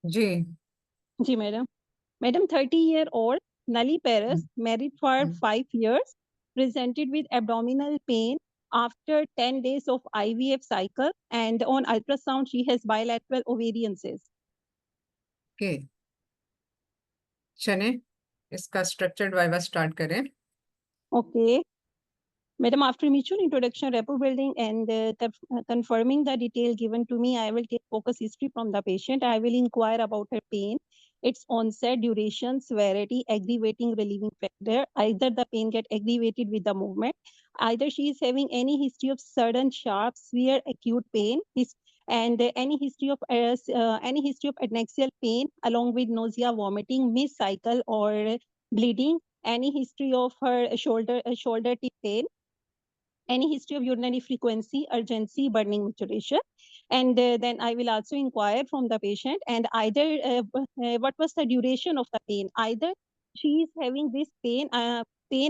जी। जी madam. Madam 30-year-old, nulliparous, married for 5 years, presented with abdominal pain after 10 days of IVF cycle, and on ultrasound she has bilateral ovarian cysts. Okay, चले इसका structured viva start करें। Okay. Madam, after mutual introduction, rapport building, and confirming the detail given to me, I will take focus history from the patient. I will inquire about her pain, its onset, duration, severity, aggravating, relieving factor. Either the pain get aggravated with the movement, either she is having any history of sudden, sharp, severe, acute pain, and any history of adnexial pain along with nausea, vomiting, missed cycle, or bleeding. Any history of her shoulder tip pain, any history of urinary frequency, urgency, burning, maturation. And then I will also inquire from the patient, and either what was the duration of the pain. Either she is having this pain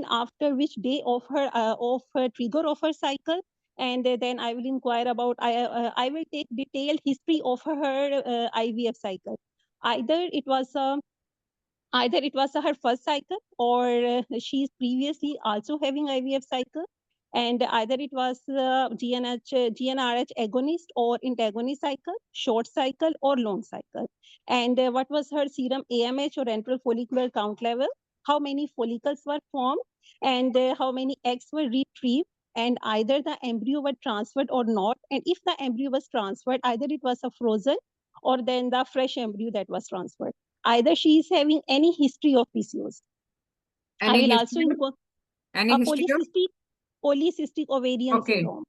after which day of her trigger of her cycle, and then I will inquire about, I will take detailed history of her IVF cycle. Either it was her first cycle, or she is previously also having IVF cycle, and either it was GnRH agonist or antagonist cycle, short cycle or long cycle. And what was her serum AMH or antral follicular count level, how many follicles were formed, and how many eggs were retrieved, and either the embryo were transferred or not, and if the embryo was transferred, either it was a frozen or then the fresh embryo that was transferred. Either she is having any history of PCOS. I any will also history, inquire any a history of, polycystic ovarian okay. syndrome.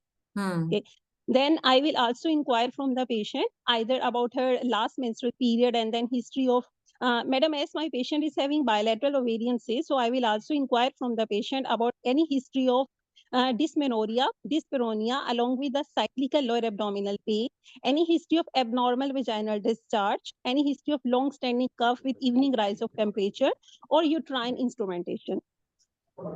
Okay. Then I will also inquire from the patient either about her last menstrual period, and then history of Madam, as my patient is having bilateral ovarian cyst, so I will also inquire from the patient about any history of dysmenorrhea, dyspareunia, along with the cyclical lower abdominal pain, any history of abnormal vaginal discharge, any history of long-standing cough with evening rise of temperature, or uterine instrumentation.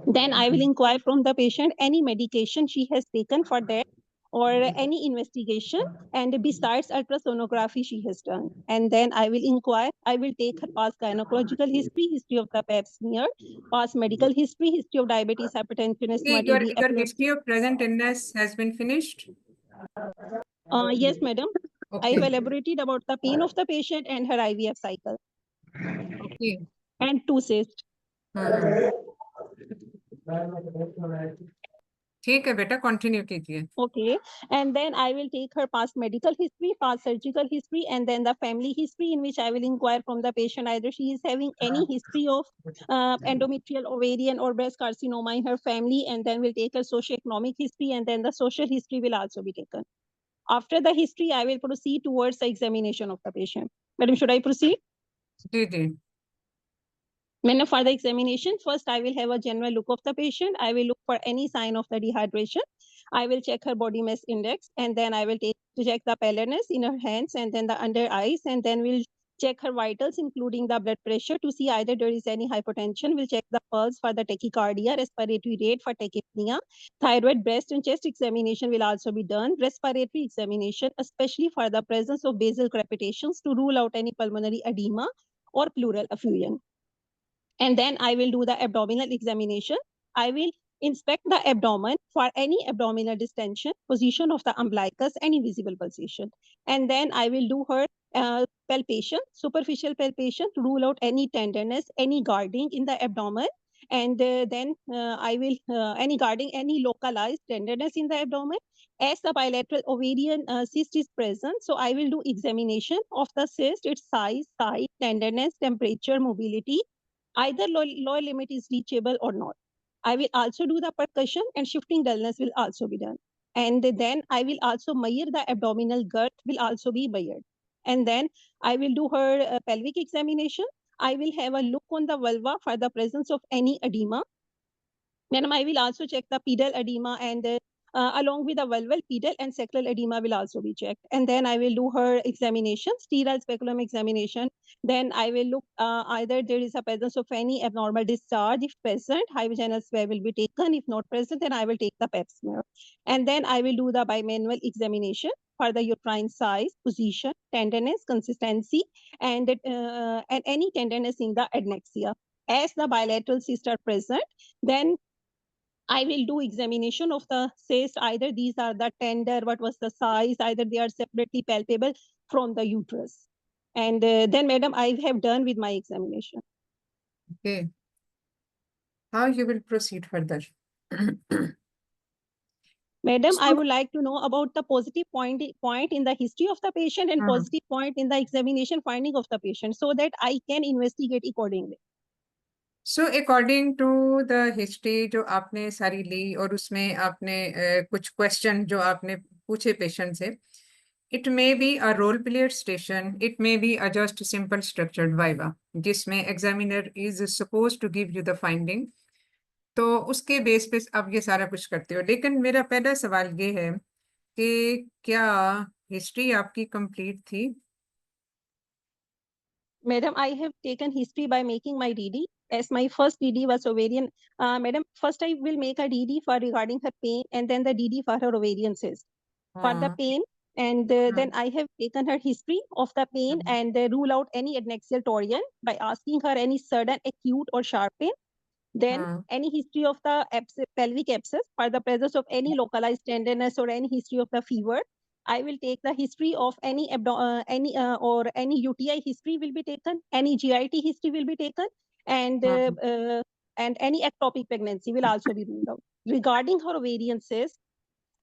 Then I will inquire from the patient any medication she has taken for that, or any investigation, and besides ultrasonography she has done. And then I will inquire, I will take her past gynecological history, history of the pap smear, past medical history, history of diabetes, hypertension, asthma, your TB, your epilepsy. history of present illness has been finished. Yes, madam. I have Okay. elaborated about the pain of the patient and her IVF cycle Okay. and two cysts. ठीक है बेटा, continue कीजिए। Okay, and then I will take her past medical history, past surgical history, and then the family history, in which I will inquire from the patient either she is having any history of endometrial, ovarian, or breast carcinoma in her family, and then we'll take her socioeconomic history, and then the social history will also be taken. After the history, I will proceed towards the examination of the patient. Madam, should I proceed? Ji ji. When for the examination, first I will have a general look of the patient. I will look for any sign of the dehydration. I will check her body mass index, and then I will check the paleness in her hands, and then the under eyes, and then we'll check her vitals, including the blood pressure, to see either there is any hypertension. We'll check the pulse for the tachycardia, respiratory rate for tachypnea. Thyroid, breast, and chest examination will also be done. Respiratory examination, especially for the presence of basal crepitations, to rule out any pulmonary edema or pleural effusion. And then I will do the abdominal examination. I will inspect the abdomen for any abdominal distension, position of the umbilicus, any visible pulsation. And then I will do her palpation, superficial palpation, to rule out any tenderness, any guarding in the abdomen. And then I will any guarding, any localized tenderness in the abdomen. As the bilateral ovarian cyst is present, so I will do examination of the cyst, its size, tenderness, temperature, mobility. Either lower limit is reachable or not. I will also do the percussion, and shifting dullness will also be done. And then I will also measure the abdominal girth will also be measured. And then I will do her pelvic examination. I will have a look on the vulva for the presence of any edema. Then I will also check the pedal edema and along with the vulval, pedal, and sacral edema will also be checked. And then I will do her examination, sterile speculum examination. Then I will look either there is a presence of any abnormal discharge. If present, high vaginal smear will be taken. If not present, then I will take the pap smear. And then I will do the bimanual examination for the uterine size, position, tenderness, consistency, and any tenderness in the adnexia. As the bilateral cysts are present, then I will do examination of the cyst. Either these are the tender, what was the size, either they are separately palpable from the uterus. And then, madam, I have done with my examination. Okay. How you will proceed further? Madam, I So- would like to know about the positive point in the history of the patient and positive point in the examination finding of the patient, so that I can investigate accordingly. So according to the history जो आपने सारी ली और उसमें आपने कुछ question जो आपने पूछे पेशेंट से, it may be a role played station, it may be a just simple structured viva, जिसमें examiner is supposed to give you the finding. तो उसके बेस पे आप ये सारा कुछ करते हो। लेकिन मेरा पहला सवाल ये है कि क्या हिस्ट्री आपकी कंप्लीट थी? Madam, I have taken history by making my DD. As my first DD was ovarian. Madam, first I will make a DD for regarding her pain, and then the DD for her ovarian cyst. For the pain, and then I have taken her history of the pain and rule out any adnexial torion by asking her any sudden acute or sharp pain. Then any history of the pelvic abscess for the presence of any localized tenderness or any history of the fever. I will take the history of any UTI history will be taken, any GIT history will be taken, and any ectopic pregnancy will also be ruled out. Regarding her ovarian cyst,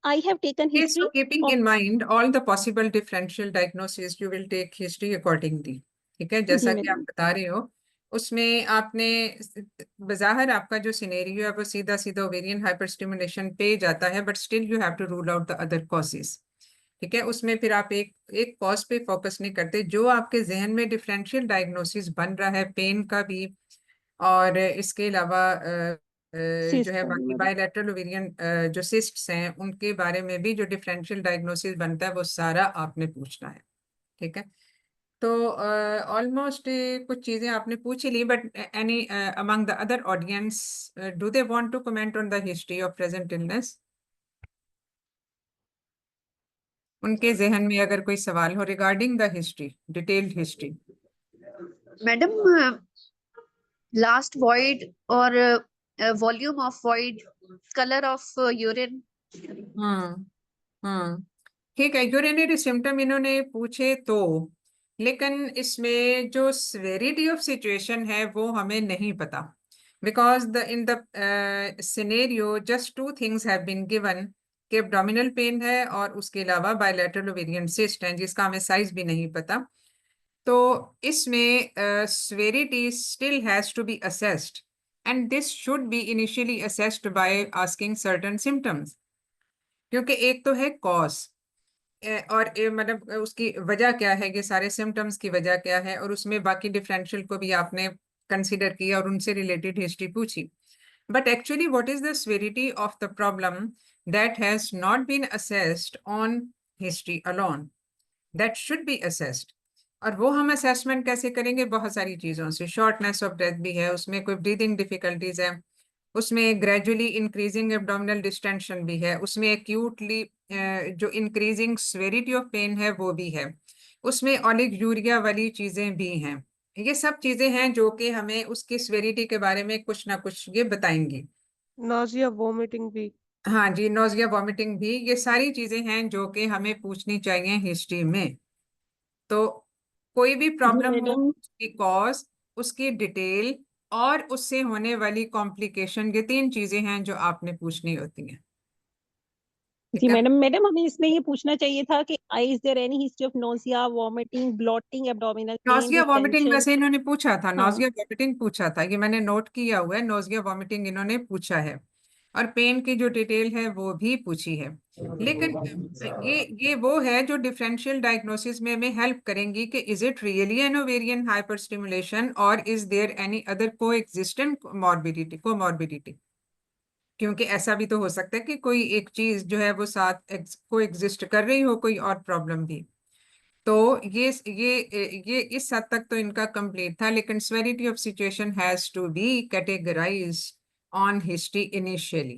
I have taken Okay, history. so keeping in mind all the possible differential diagnosis, you will take history accordingly. ठीक है, जैसा कि आप बता रहे हो उसमें आपने बज़ाहिर आपका जो सिनेरियो है वो सीधा सीधा ओवेरियन हाइपरस्टिमुलेशन पे जाता है, but still you have to rule out the other causes. ठीक है, उसमें फिर आप एक कॉज पे फोकस नहीं करते, जो आपके जहन में डिफरेंशियल डायग्नोसिस बन रहा है पेन का भी और इसके अलावा जो है बाकी बायलैटरल ओवेरियन जो सिस्ट्स हैं उनके बारे में भी जो डिफरेंशियल डायग्नोसिस बनता है वो सारा आपने पूछना है। ठीक है, तो ऑलमोस्ट कुछ चीजें आपने पूछ ही ली, but any among the other audience do they want to comment on the history of present illness? उनके जहन में अगर कोई सवाल हो regarding the history, detailed history. Madam, last void और volume of void, colour of urine. ठीक है, यूरिनरी सिम्टम इन्होंने पूछे तो, लेकिन इसमें जो सेवेरिटी ऑफ सिचुएशन है वो हमें नहीं पता, because in the scenario just two things have been given कि एब्डोमिनल पेन है और उसके अलावा बायलैटरल ओवेरियन सिस्ट है जिसका हमें साइज भी नहीं पता। तो इसमें severity still has to be assessed, and this should be initially assessed by asking certain symptoms, क्योंकि एक तो है कॉज और मतलब उसकी वजह क्या है, ये सारे सिम्टम्स की वजह क्या है, और उसमें बाकी डिफरेंशियल को भी आपने कंसीडर किया और उनसे रिलेटेड हिस्ट्री पूछी। But actually what is the severity of the problem that has not been assessed on history alone, that should be assessed। और वो हम असेसमेंट कैसे करेंगे? बहुत सारी चीज़ों से। शॉर्टनेस ऑफ ब्रेथ भी है उसमें, कोई ब्रीदिंग डिफिकल्टीज है उसमें, ग्रेजुअली इंक्रीजिंग एब्डोमिनल डिस्टेंशन भी है उसमें, एक्यूटली जो इंक्रीजिंग सेवेरिटी ऑफ पेन है वो भी है उसमें, ओलिगोयूरिया वाली चीज़ें भी हैं। ये सब चीज़ें हैं जो कि हमें उसकी सेवेरिटी के बारे में कुछ ना कुछ ये बताएंगी। नोजिया वोमिटिंग भी। हाँ जी, नोजिया वॉमिटिंग भी, ये सारी चीज़ें हैं जो कि हमें पूछनी चाहिए हिस्ट्री में। तो कोई भी प्रॉब्लम हो उसकी कॉज, उसकी डिटेल और उससे होने वाली कॉम्प्लिकेशन, ये तीन चीजें हैं जो आपने पूछनी होती हैं। जी मैडम हमें इसमें ये पूछना चाहिए था कि is there any history of nausea, vomiting, bloating, abdominal pain, nausea vomiting वैसे इन्होंने पूछा था, हाँ। नोजिया वॉमिटिंग पूछा था, ये मैंने नोट किया हुआ है, नोजिया वॉमिटिंग इन्होंने पूछा है, और पेन की जो डिटेल है वो भी पूछी है। लेकिन ये वो है जो डिफरेंशियल डायग्नोसिस में हमें हेल्प करेंगी कि is it really an ovarian hyperstimulation और is there any other coexistent comorbidity. क्योंकि ऐसा भी तो हो सकता है कि कोई एक चीज जो है वो साथ को एग्जिस्ट कर रही हो, कोई और प्रॉब्लम भी। तो ये इस हद तक तो इनका कंप्लीट था, लेकिन severity of situation has to be categorized on history initially.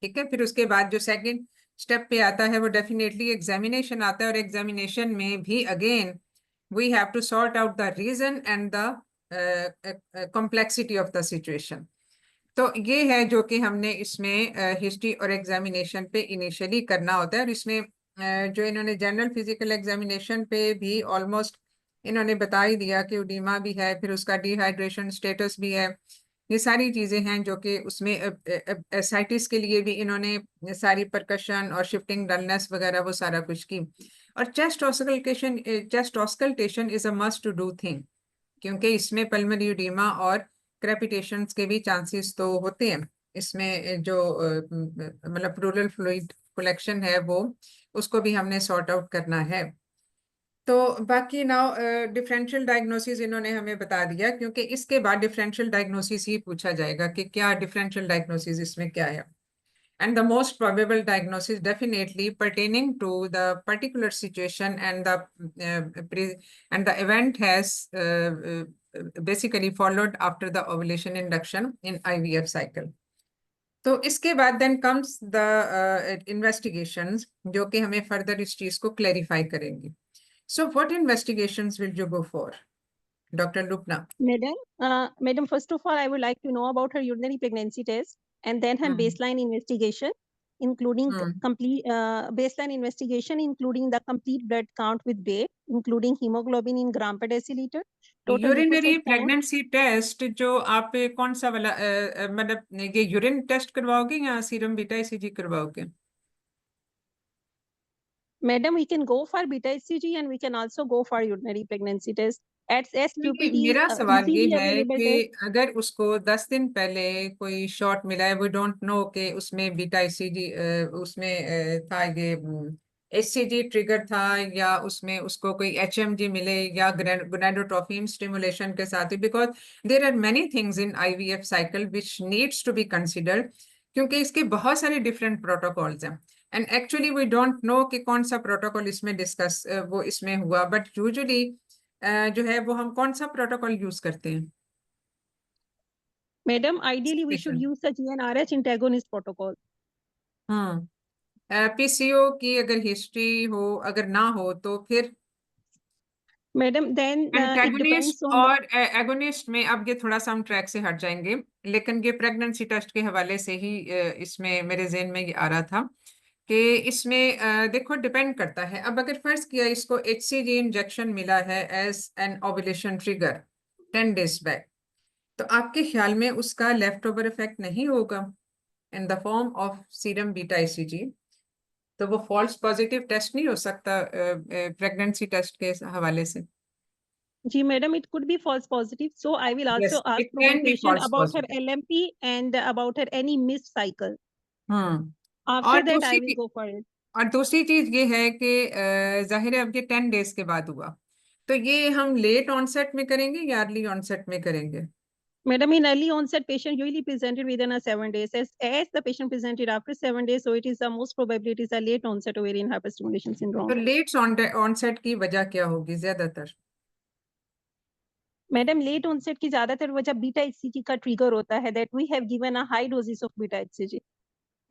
ठीक है, फिर उसके बाद जो सेकंड स्टेप पे आता है वो डेफिनेटली एग्जामिनेशन आता है, और एग्जामिनेशन में भी again we have to sort out the reason and the complexity of the situation. तो ये है जो कि हमने इसमें हिस्ट्री और एग्जामिनेशन पे इनिशियली करना होता है। और इसमें जो इन्होंने जनरल फिजिकल एग्जामिनेशन पे भी ऑलमोस्ट इन्होंने बता ही दिया कि उडीमा भी है, फिर उसका डिहाइड्रेशन स्टेटस भी है, ये सारी चीजें हैं जो कि उसमें एसाइटिस के लिए भी इन्होंने सारी परकशन और शिफ्टिंग डलनेस वगैरह वो सारा कुछ की। और chest auscultation is a must to do thing, क्योंकि इसमें पल्मोनरी एडीमा और क्रेपिटेशंस के भी चांसेस तो होते हैं। इसमें जो मतलब प्लूरल फ्लूइड कलेक्शन है वो उसको भी हमने सॉर्ट आउट करना है। तो बाकी नाउ डिफरेंशियल डायग्नोसिस इन्होंने हमें बता दिया, क्योंकि इसके बाद डिफरेंशियल डायग्नोसिस ही पूछा जाएगा कि क्या डिफरेंशियल डायग्नोसिस इसमें क्या है। And the most probable diagnosis definitely pertaining to the particular situation and the event has basically followed after the ovulation induction in IVF cycle. तो इसके बाद then comes the investigations जो कि हमें further इस चीज को clarify करेंगी. So what investigations will you go for, Dr. Lupna? Madam, first of all, I would like to know about her urinary pregnancy test and then her baseline investigation, including complete baseline investigation, including the complete blood count with weight, including hemoglobin in gram per deciliter. Urinary pregnancy test जो आप कौन सा वाला मतलब ये urine test करवाओगे या serum beta ECG करवाओगे? Madam, we can go for beta ECG and we can also go for urinary pregnancy test. SQPD मेरा is सवाल ये easily है available कि test. अगर उसको 10 दिन पहले कोई शॉट मिला है, वी डोंट नो कि उसमें बीटा ईसीजी उसमें था ये एचसीजी ट्रिगर था, या उसमें उसको कोई एचएमजी मिले या गोनाडोट्रोपिन स्टिमुलेशन के साथ, because there are many things in IVF cycle which needs to be considered, क्योंकि इसके बहुत सारे डिफरेंट प्रोटोकॉल्स हैं and actually we don't know कि कौन सा प्रोटोकॉल इसमें डिस्कस वो इसमें हुआ, बट यूजुअली जो है वो हम कौन सा प्रोटोकॉल यूज करते हैं? Madam, ideally we should use the GnRH antagonist protocol. PCO की अगर हिस्ट्री हो, अगर ना हो तो फिर Madam, then it depends antagonist on और एगोनिस्ट में अब ये थोड़ा सा हम ट्रैक से हट जाएंगे, लेकिन ये प्रेगनेंसी टेस्ट के हवाले से ही इसमें मेरे ज़हन में ये आ रहा था कि इसमें देखो डिपेंड करता है। अब अगर फर्ज किया इसको एचसीजी इंजेक्शन मिला है as an ovulation trigger 10 days back, तो आपके ख्याल में उसका लेफ्ट ओवर इफेक्ट नहीं होगा इन the form of serum beta ECG? तो वो फॉल्स पॉजिटिव टेस्ट नहीं हो सकता प्रेगनेंसी टेस्ट के हवाले से? जी madam, it could be false positive. So I will also Yes, ask it from can be patient false about her positive. LMP and about her any missed cycle. और After that, I दूसरी will go for it. और दूसरी चीज ये है कि जाहिर है अब ये 10 days के बाद हुआ, तो ये हम लेट ऑनसेट में करेंगे या अर्ली ऑनसेट में करेंगे? Madam, in early onset, patient usually presented within a 7 days. As the patient presented after 7 days, so it is the most probably it is a late onset ovarian hyperstimulation syndrome. तो late onset की वजह क्या होगी ज्यादातर? Madam, late onset की ज्यादातर वजह beta HCG का ट्रिगर होता है, that we have given a high doses of beta HCG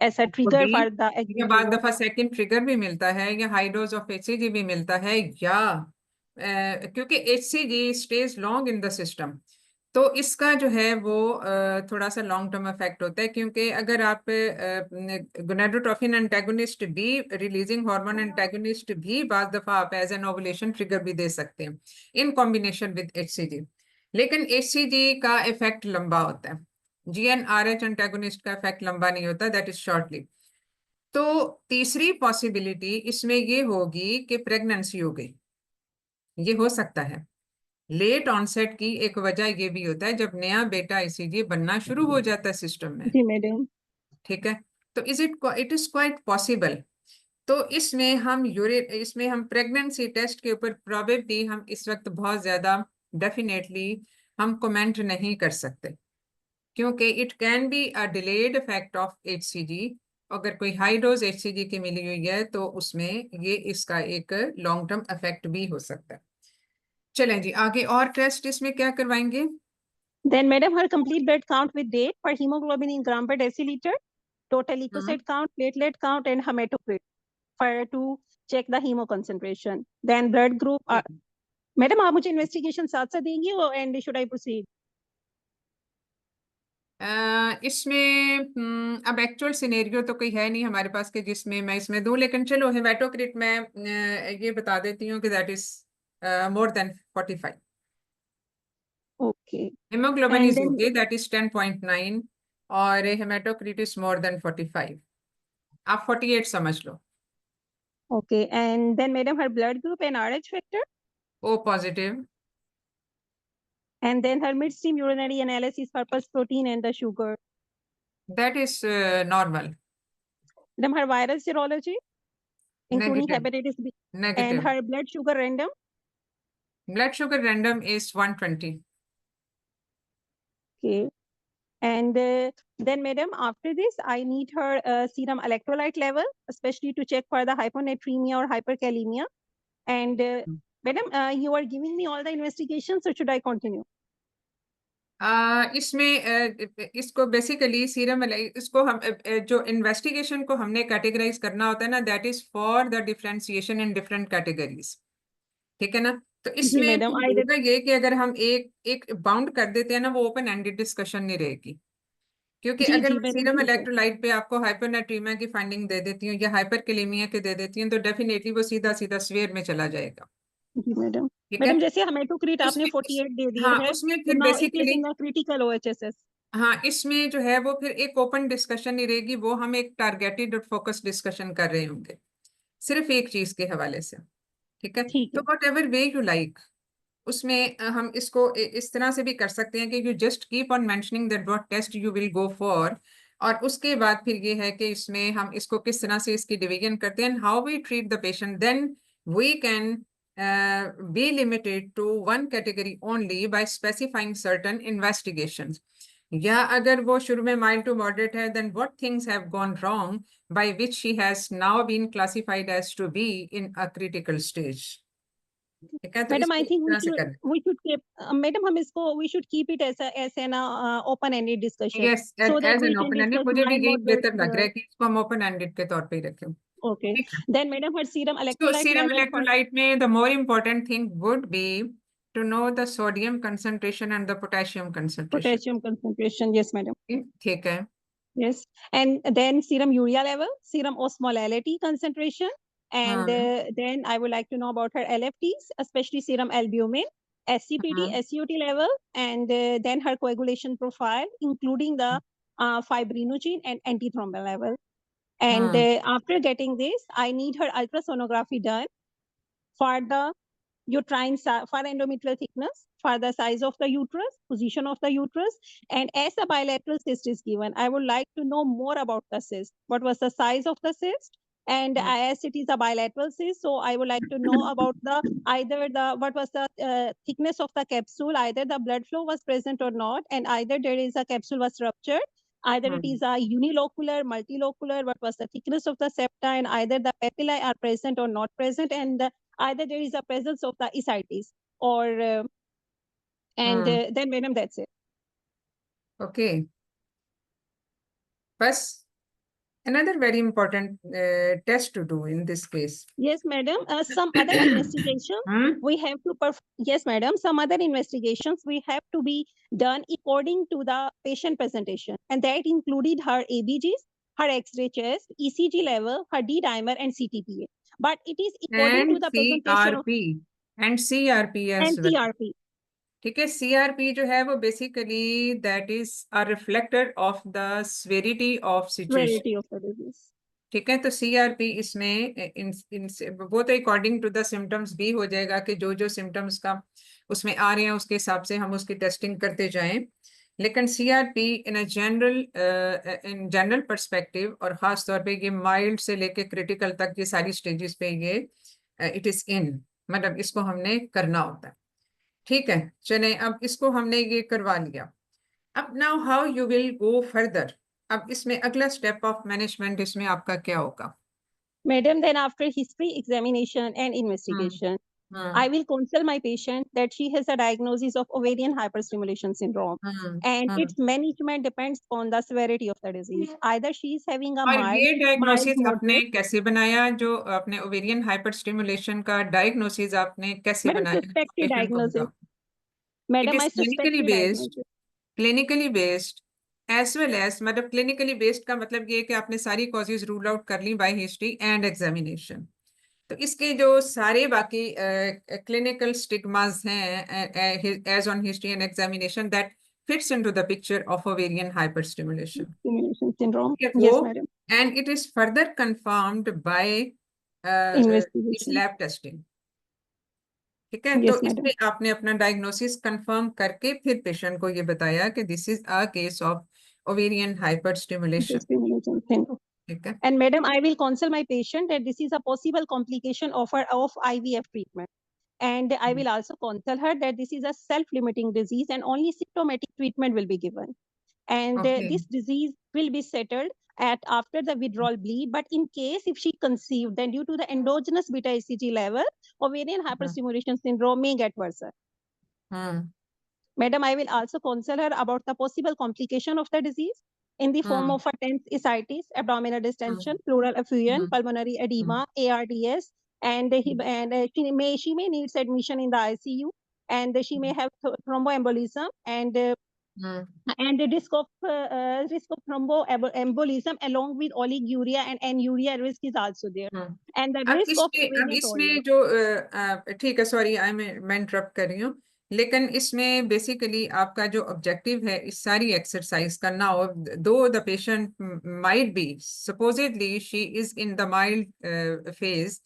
as a trigger for the या बाद दफा सेकंड ट्रिगर भी मिलता है, या हाई डोज ऑफ एचसीजी भी मिलता है, या क्योंकि HCG stage long in the system, तो इसका जो है वो थोड़ा सा लॉन्ग टर्म इफेक्ट होता है। क्योंकि अगर आप गोनाडोट्रोपिन एंटागोनिस्ट भी, रिलीजिंग हार्मोन एंटागोनिस्ट भी बाज दफा आप एज एन ओवुलेशन ट्रिगर भी दे सकते हैं इन कॉम्बिनेशन विद एचसीजी, लेकिन एचसीजी का इफेक्ट लंबा होता है, जीएनआरएच एंटागोनिस्ट का इफेक्ट लंबा नहीं होता, दैट इज शॉर्टली। तो तीसरी पॉसिबिलिटी इसमें ये होगी कि प्रेगनेंसी हो गई, ये हो सकता है। लेट ऑनसेट की एक वजह ये भी होता है जब नया बेटा आईसीजी बनना शुरू हो जाता है सिस्टम में। जी मैडम। ठीक है, तो इट इज क्वाइट पॉसिबल। तो इसमें हम प्रेगनेंसी टेस्ट के ऊपर प्रोबेबली हम इस वक्त बहुत ज्यादा डेफिनेटली हम कमेंट नहीं कर सकते। क्योंकि it can be a delayed effect of HCG। अगर कोई हाई डोज HCG की मिली हुई है तो उसमें ये इसका एक लॉन्ग टर्म इफेक्ट भी हो सकता है। चलें जी आगे, और टेस्ट इसमें क्या करवाएंगे? Then, madam, her complete blood count with date for hemoglobin in gram per deciliter, total leukocyte count, platelet count, and hematocrit for to check the hemo concentration. Then blood group. Madam, आप मुझे investigation साथ साथ देंगी and should I proceed? इसमें अब actual scenario तो कोई है नहीं हमारे पास कि जिसमें मैं इसमें दूं, लेकिन चलो हेमाटोक्रिट में ये बता देती हूँ कि that is more than 45। Okay. Haemoglobin And is then, okay, that is 10.9, और हेमाटोक्रिट इज मोर देन 45। आप 48 समझ लो। okay. And then, madam, her blood group and RH factor. O positive. And then her midstream urinary analysis purpose protein and the sugar. That is normal. Then her viral serology, including negative. hepatitis B. And negative. her blood sugar random. Blood sugar random is 120। Okay. And then, madam, after this, I need her serum electrolyte level, especially to check for the hyponatremia or hyperkalemia. And madam, you are giving me all the investigations, so should I continue? इसमें इसको basically serum इसको हम जो investigation को हमने categorise करना होता है ना, that is for the differentiation in different categories. ठीक है ना? तो जी इसमें मैडम, फिर होगा ये कि अगर हम एक बाउंड कर देते हैं ना, वो ओपन एंडेड डिस्कशन नहीं रहेगी। क्योंकि जी अगर जी मैं मैडम, सीरम ठीक है। इलेक्ट्रोलाइट पे आपको हाइपरनाट्रीमिया की फाइंडिंग दे देती हूँ या हाइपरकैलेमिया के दे देती हूँ, तो डेफिनेटली वो सीधा सीधा स्वेयर में चला जाएगा। जी मैडम। ठीक है? मैडम, जैसे हेमेटोक्रिट आपने उसमें 48 दे दिया हाँ, है, उसमें तो फिर now it is basically in the critical OHSS। हाँ, इसमें जो है वो फिर एक ओपन डिस्कशन नहीं रहेगी, वो हम एक टारगेटेड और फोकस डिस्कशन कर रहे होंगे सिर्फ एक चीज के हवाले से। ठीक है? ठीक तो है। What ever way you like, उसमें हम इसको इस तरह से भी कर सकते हैं कि you just keep on mentioning that what test you will go for, और उसके बाद फिर ये है कि इसमें हम इसको किस तरह से इसकी डिवीजन करते हैं, how we treat the patient, then we can be limited to one category only by specifying certain investigations. या अगर वो शुरू में माइल्ड टू मॉडरेट है, then what things have gone wrong by which she has now been classified as to be in a critical stage। ठीक है? तो madam, इसको आई इस थिंक तरह से करना। वी शुड कीप मैडम, हम इसको we should keep it as an open ended discussion, yes, so that as we an can open ended, discuss मुझे भी माइल्ड यही बेहतर लग रहा है मॉडरेट। कि इसको हम ओपन एंडेड के तौर पे ही रखें। ओके। ठीक है? देन मैडम, हर सीरम तो electrolyte serum level for electrolyte में the more important thing would be to know the sodium concentration and the potassium concentration. Potassium concentration. Yes madam. ठीक है? Yes, and then serum urea level, serum osmolality concentration, and then I would like to know about her LFTs, especially serum albumin, SCPD, SCOT level, and then her coagulation profile, including the fibrinogen and antithrombin level. And after getting this, I need her ultrasonography done for the uterine for endometrial thickness, for the size of the uterus, position of the uterus, and as a bilateral cyst is given, I would like to know more about the cyst. What was the size of the cyst? And as it is a bilateral cyst, so I would like to know about the what was the thickness of the capsule, either the blood flow was present or not, and either there is a capsule was ruptured, either it is a unilocular, multilocular, what was the thickness of the septa, and either the papillae are present or not present, and either there is a presence of the ascites or then madam, that's it. Okay. Bas, another very important test to do in this case. Yes madam, some other investigations we have to yes madam, some other investigations we have to be done according to the patient presentation, and that included her ABGs, her X-ray chest, ECG level, her D-dimer, and CTPA, but it is according to And the presentation of CRP as and well। CRP. ठीक है? CRP जो है वो basically that is a reflector of the severity of situation. Severity of the disease. ठीक है? तो CRP इसमें वो तो अकॉर्डिंग टू द सिम्टम्स भी हो जाएगा कि जो जो सिम्टम्स का उसमें आ रहे हैं उसके हिसाब से हम उसकी टेस्टिंग करते जाएं, लेकिन CRP इन जनरल पर्सपेक्टिव और ख़ास तौर पे ये माइल्ड से लेके क्रिटिकल तक ये सारी स्टेजेस पे ये इट इज़ इन, मतलब इसको हमने करना होता है। ठीक है? चलें, अब इसको हमने ये करवा लिया। अब now how you will go further, अब इसमें अगला स्टेप ऑफ मैनेजमेंट इसमें आपका क्या होगा? Madam, then after history examination and investigation, I will counsel my patient that she has a diagnosis of ovarian hyperstimulation syndrome, and its management depends on the severity of the disease. Either she is having a और mild, ये diagnosis आपने moderate. कैसे बनाया? जो आपने ovarian hyperstimulation का diagnosis आपने कैसे Madam, बनाया? suspected पेशेंट को diagnosis. बताओ। Madam, It I is clinically suspected based, diagnosis. clinically based as well as, मतलब clinically based का मतलब ये है कि आपने सारी causes rule out कर ली by history and examination। तो इसके जो सारे बाकी clinical stigmas हैं as on history and examination that fits into the picture of ovarian hyperstimulation। Stimulation syndrome. ठीक है, Yes, वो madam. and it is further confirmed by Investigation. lab testing। ठीक है, Yes, तो madam. इसमें आपने अपना डायग्नोसिस कंफर्म करके फिर पेशेंट को ये बताया कि this is a case of ovarian hyperstimulation. Stimulation syndrome. ठीक है, And madam, I will counsel my patient that this is a possible complication of IVF treatment. And I will also counsel her that this is a self-limiting disease and only symptomatic treatment will be given. And Okay. this disease will be settled at after the withdrawal bleed. But in case if she conceived, then due to the endogenous beta HCG level, ovarian hyperstimulation syndrome may get worse. Madam, I will also counsel her about the possible complication of the disease in the form of a tense ascites, abdominal distension, pleural effusion, pulmonary edema, ARDS, and she may needs admission in the ICU, and she may have thromboembolism and the risk of thromboembolism along with oliguria and anuria risk is also there. And the risk of अब इसमें जो ठीक है, sorry मैं interrupt कर रही हूँ, लेकिन इसमें बेसिकली आपका जो ऑब्जेक्टिव है इस सारी एक्सरसाइज का, now though the patient might be supposedly she is in the mild phase,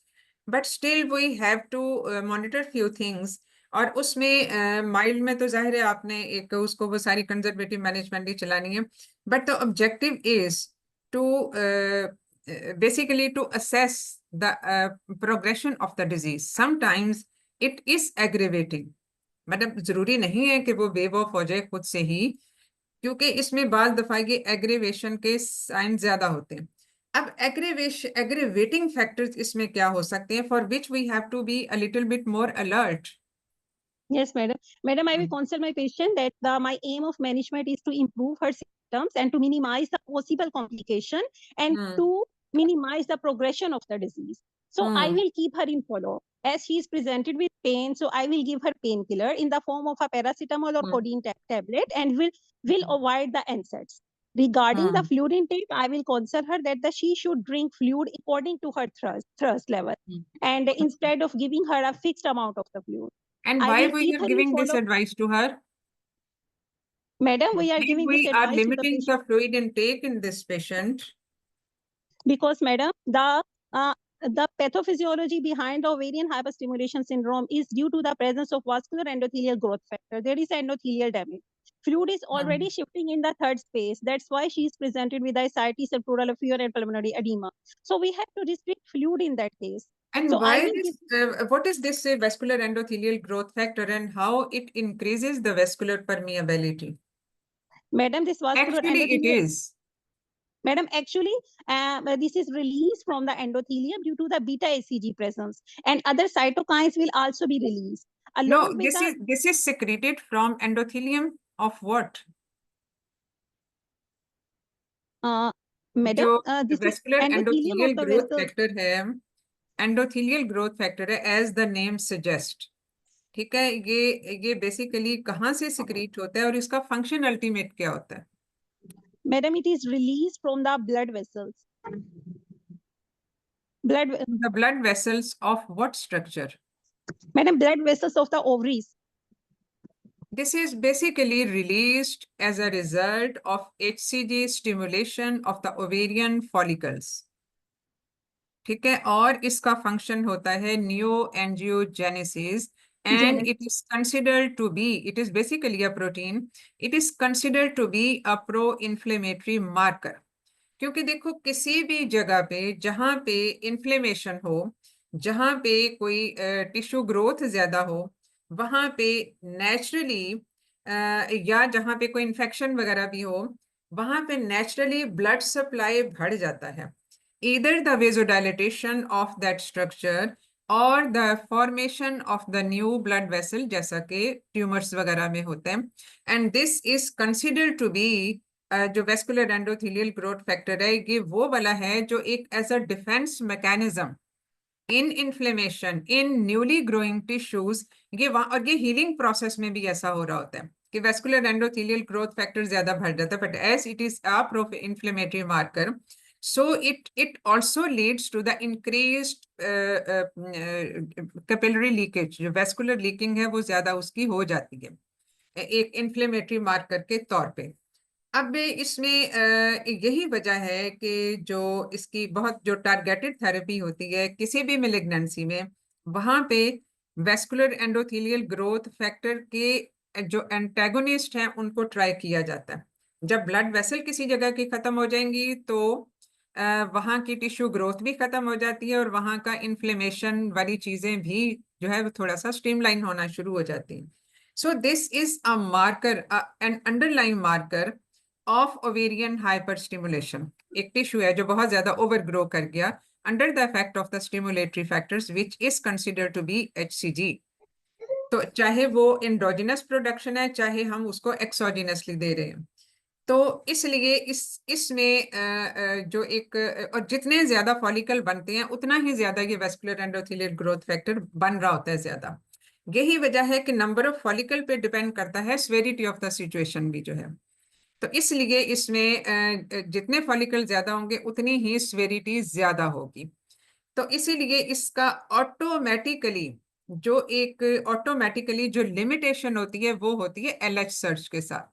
but still we have to monitor few things. और उसमें माइल्ड में तो जाहिर है आपने एक उसको वो सारी कंजर्वेटिव मैनेजमेंट ही चलानी है, but the objective is to basically to assess the progression of the disease. Sometimes it is aggravating, मतलब जरूरी नहीं है कि वो वेव ऑफ हो जाए खुद से ही, क्योंकि इसमें बाल दफा ये एग्रीवेशन के साइन ज्यादा होते हैं। अब एग्रीवेटिंग फैक्टर्स इसमें क्या हो सकते हैं, for which we have to be a little bit more alert? Yes, madam. Madam, I will counsel my patient that my aim of management is to improve her symptoms and to minimize the possible complication and to minimize the progression of the disease. So I will keep her in follow. As she is presented with pain, so I will give her painkiller in the form of a paracetamol or codeine tablet and will avoid the NSAIDs. Regarding the fluid intake, I will counsel her that she should drink fluid according to her thirst level and instead of giving her a fixed amount of the fluid. And I why will we keep are her in giving this follow. advice to her? Madam, we are Why giving we this are advice to the limiting patient the fluid intake in this patient? because, madam, the pathophysiology behind the ovarian hyperstimulation syndrome is due to the presence of vascular endothelial growth factor. There is endothelial damage. Fluid is already shifting in the third space. That's why she is presented with ascites, pleural effusion, and pulmonary edema. So we have to restrict fluid in that case. And So why what is this vascular endothelial growth factor and how it increases the vascular permeability? Madam, this vascular Actually, it endothelial. is. Madam, actually, this is released from the endothelium due to the beta HCG presence, and other cytokines will also be released. No, Along with this is secreted from endothelium of what? madam, जो this is vascular endothelium endothelial of the growth vessel. factor है, endothelial growth factor है, as the name suggests. ठीक है, ये basically कहाँ से secrete होता है और इसका फंक्शन अल्टीमेट क्या होता है? Madam, it is released from the blood vessels. The blood vessels of what structure? Madam, blood vessels of the ovaries. This is basically released as a result of HCG stimulation of the ovarian follicles. ठीक है, और इसका function होता है neoangiogenesis, and it is considered to be, it is basically a protein, it is considered to be a pro-inflammatory marker. क्योंकि देखो किसी भी जगह पे जहां पे इन्फ्लेमेशन हो, जहां पे कोई टिश्यू ग्रोथ ज्यादा हो, वहां पे नेचुरली या जहाँ पे कोई इन्फेक्शन वगैरह भी हो, वहां पे नेचुरली ब्लड सप्लाई बढ़ जाता है, either the vasodilatation of that structure or the formation of the new blood vessel, जैसा कि ट्यूमर्स वगैरह में होते हैं। And this is considered to be, जो वेस्कुलर एंडोथेलियल ग्रोथ फैक्टर है, ये वो वाला है जो एक as a defence mechanism in inflammation in newly growing tissues, और ये हीलिंग प्रोसेस में भी ऐसा हो रहा होता है कि वेस्कुलर एंडोथेलियल ग्रोथ फैक्टर ज्यादा बढ़ जाता है, but as it is a pro inflammatory marker, so it also leads to the increased capillary leakage, जो vascular leaking है वो ज्यादा उसकी हो जाती है एक इन्फ्लेमेटरी मार्कर के तौर पे। अब इसमें यही वजह है कि जो इसकी बहुत जो टारगेटेड थेरेपी होती है किसी भी मेलिग्नेंसी में, वहां पे वेस्कुलर एंडोथेलियल ग्रोथ फैक्टर के जो एंटेगोनिस्ट हैं उनको ट्राई किया जाता है। जब ब्लड वेसल किसी जगह की खत्म हो जाएंगी तो वहां की टिश्यू ग्रोथ भी खत्म हो जाती है और वहां का इन्फ्लेमेशन वाली चीजें भी जो है वो थोड़ा सा स्ट्रीमलाइन होना शुरू हो जाती हैं। So this is a marker, an underline marker of ovarian hyper stimulation. एक टिश्यू है जो बहुत ज्यादा ओवर ग्रो कर गया under the effect of the stimulatory factors which is considered to be HCG। तो चाहे वो इंडोजिनस प्रोडक्शन है चाहे हम उसको एक्सोजिनसली दे रहे हैं, तो इसलिए इसमें जो एक और जितने ज्यादा फॉलिकल बनते हैं उतना ही ज्यादा ये वेस्कुलर एंडोथेलियल ग्रोथ फैक्टर बन रहा होता है ज्यादा। यही वजह है कि नंबर ऑफ फॉलिकल पे डिपेंड करता है स्वेरिटी ऑफ द सिचुएशन भी जो है। तो इसलिए इसमें जितने फॉलिकल ज्यादा होंगे उतनी ही स्वेरिटी ज्यादा होगी। तो इसीलिए इसका ऑटोमेटिकली जो लिमिटेशन होती है वो होती है LH सर्च के साथ।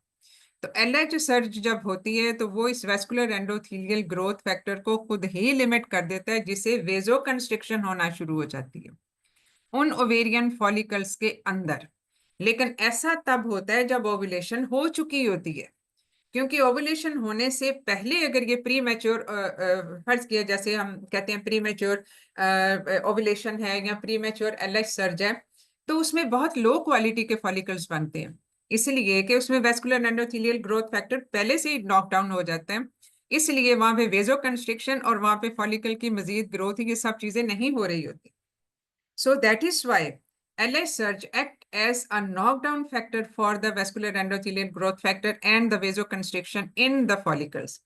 तो LH सर्ज जब होती है तो वो इस वेस्कुलर एंडोथेलियल ग्रोथ फैक्टर को खुद ही लिमिट कर देता है, जिससे वेजो कंस्ट्रिक्शन होना शुरू हो जाती है उन ओवेरियन फॉलिकल्स के अंदर। लेकिन ऐसा तब होता है जब ओव्यूलेशन हो चुकी होती है, क्योंकि ओव्यूलेशन होने से पहले अगर ये प्री मैच्योर, फर्ज किया जैसे हम कहते हैं प्री मैच्योर ओव्यूलेशन है या प्री मैच्योर LH सर्ज है, तो उसमें बहुत लो क्वालिटी के फॉलिकल्स बनते हैं, इसलिए कि उसमें वेस्कुलर एंडोथेलियल ग्रोथ फैक्टर पहले से ही नॉकडाउन हो जाते हैं, इसलिए वहां पे वेजो कंस्ट्रिक्शन और वहां पे फॉलिकल की मजीद ग्रोथ, ये सब चीजें नहीं हो रही होती। So that is why LH surge act as a knockdown factor for the vascular endothelial growth factor and the vasoconstriction in the follicles.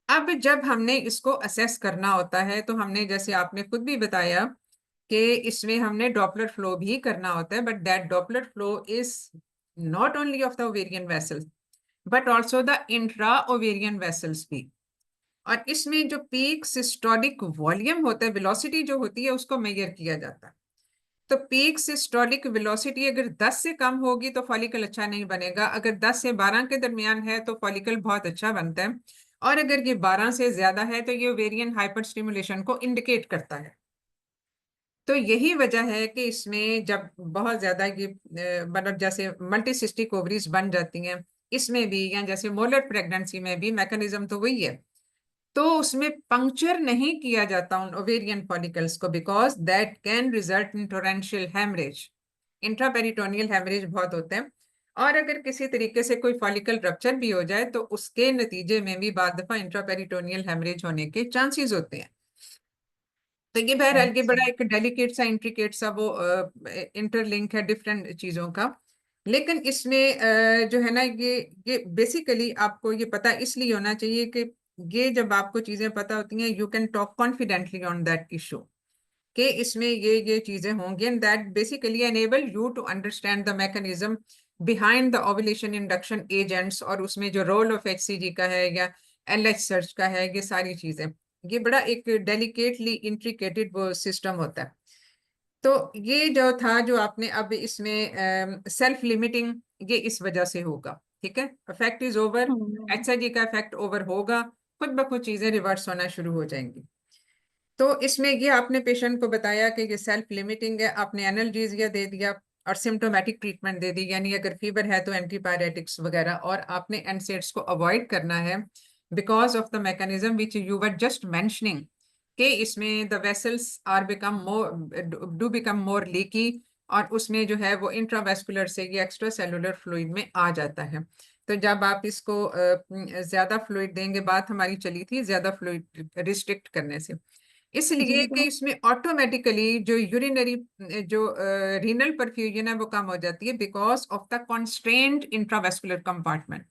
अब जब हमने इसको असेस करना होता है तो हमने, जैसे आपने खुद भी बताया कि इसमें हमने डॉपलर फ्लो भी करना होता है, but that Doppler flow is not only of the ovarian vessels but also the intra ovarian vessels भी। और इसमें जो पीक सिस्टोलिक वॉल्यूम होता है, वेलोसिटी जो होती है, उसको मेजर किया जाता है। तो पीक सिस्टोलिक वेलोसिटी अगर 10 से कम होगी तो फॉलिकल अच्छा नहीं बनेगा, अगर 10 से 12 के दरमियान है तो फॉलिकल बहुत अच्छा बनता है, और अगर ये 12 से ज्यादा है तो ये ओवेरियन हाइपर स्टिमुलेशन को इंडिकेट करता है। तो यही वजह है कि इसमें जब बहुत ज्यादा ये मतलब जैसे मल्टीसिस्टिक ओवरीज बन जाती हैं इसमें भी, या जैसे मोलर प्रेगनेंसी में भी मैकेनिज्म तो वही है, तो उसमें पंक्चर नहीं किया जाता उन ओवेरियन फॉलिकल्स को, because that can result in torrential haemorrhage, intraperitoneal haemorrhage बहुत होते हैं, और अगर किसी तरीके से कोई फॉलिकल रप्चर भी हो जाए तो उसके नतीजे में भी बाद दफा इंट्रापेरिटोनियल हेमरेज होने के चांसेस होते हैं। तो ये बहरहाल ये बड़ा एक डेलिकेट सा इंट्रिकेट सा वो इंटरलिंक है डिफरेंट चीजों का। लेकिन इसमें जो है ना, ये बेसिकली आपको ये पता इसलिए होना चाहिए कि ये जब आपको चीजें पता होती हैं, you can talk confidently on that issue कि इसमें ये चीजें होंगी, and that basically enable you to understand the mechanism behind the ovulation induction agents, और उसमें जो रोल ऑफ HCG का है या LH सर्च का है, ये सारी चीजें, ये बड़ा एक डेलिकेटली इंट्रिकेटेड वो सिस्टम होता है। तो ये जो था जो आपने अब इसमें सेल्फ लिमिटिंग, ये इस वजह से होगा, ठीक है, इफेक्ट इज ओवर, HCG का इफेक्ट ओवर होगा, खुद ब खुद चीजें रिवर्स होना शुरू हो जाएंगी। तो इसमें ये आपने पेशेंट को बताया कि ये सेल्फ लिमिटिंग है, आपने एनाल्जेसिया दे दिया और सिम्टोमेटिक ट्रीटमेंट दे दी, यानी अगर फीवर है तो एंटीपायरेटिक्स वगैरह, और आपने एनसेड्स को अवॉइड करना है because of the mechanism which you were just mentioning कि इसमें the vessels are become more leaky और उसमें जो है वो इंट्रावेस्कुलर से ये एक्स्ट्रा सेलुलर फ्लूइड में आ जाता है। तो जब आप इसको ज्यादा फ्लूइड देंगे, बात हमारी चली थी ज्यादा फ्लूइड रिस्ट्रिक्ट करने से, इसलिए कि इसमें ऑटोमेटिकली जो यूरिनरी जो रीनल परफ्यूजन है वो कम हो जाती है because of the constraint intravascular compartment,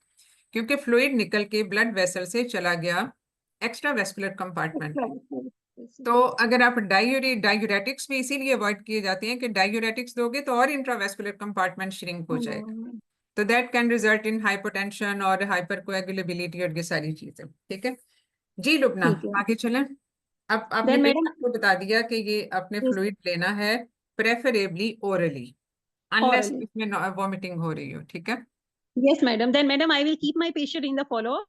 क्योंकि फ्लूइड निकल के ब्लड वेसल से चला गया एक्स्ट्रा वेस्कुलर कंपार्टमेंट में। तो अगर आप डायूरेटिक्स भी इसीलिए अवॉइड किए जाते हैं कि डायूरेटिक्स दोगे तो और इंट्रावेस्कुलर कंपार्टमेंट श्रिंक हो जाएगा, तो that can result in hypotension और हाइपरकोएगुलेबिलिटी और ये सारी चीजें। ठीक है जी लुबना, ठीक है। आगे चलें। अब आपने Then पहले madam, आपको बता दिया कि ये अपने Yes. फ्लूइड लेना है प्रेफरेबली ओरली, अनलेस Orally. इसमें वॉमिटिंग हो रही हो। ठीक है। Yes, madam. Then, madam, I will keep my patient in the follow-up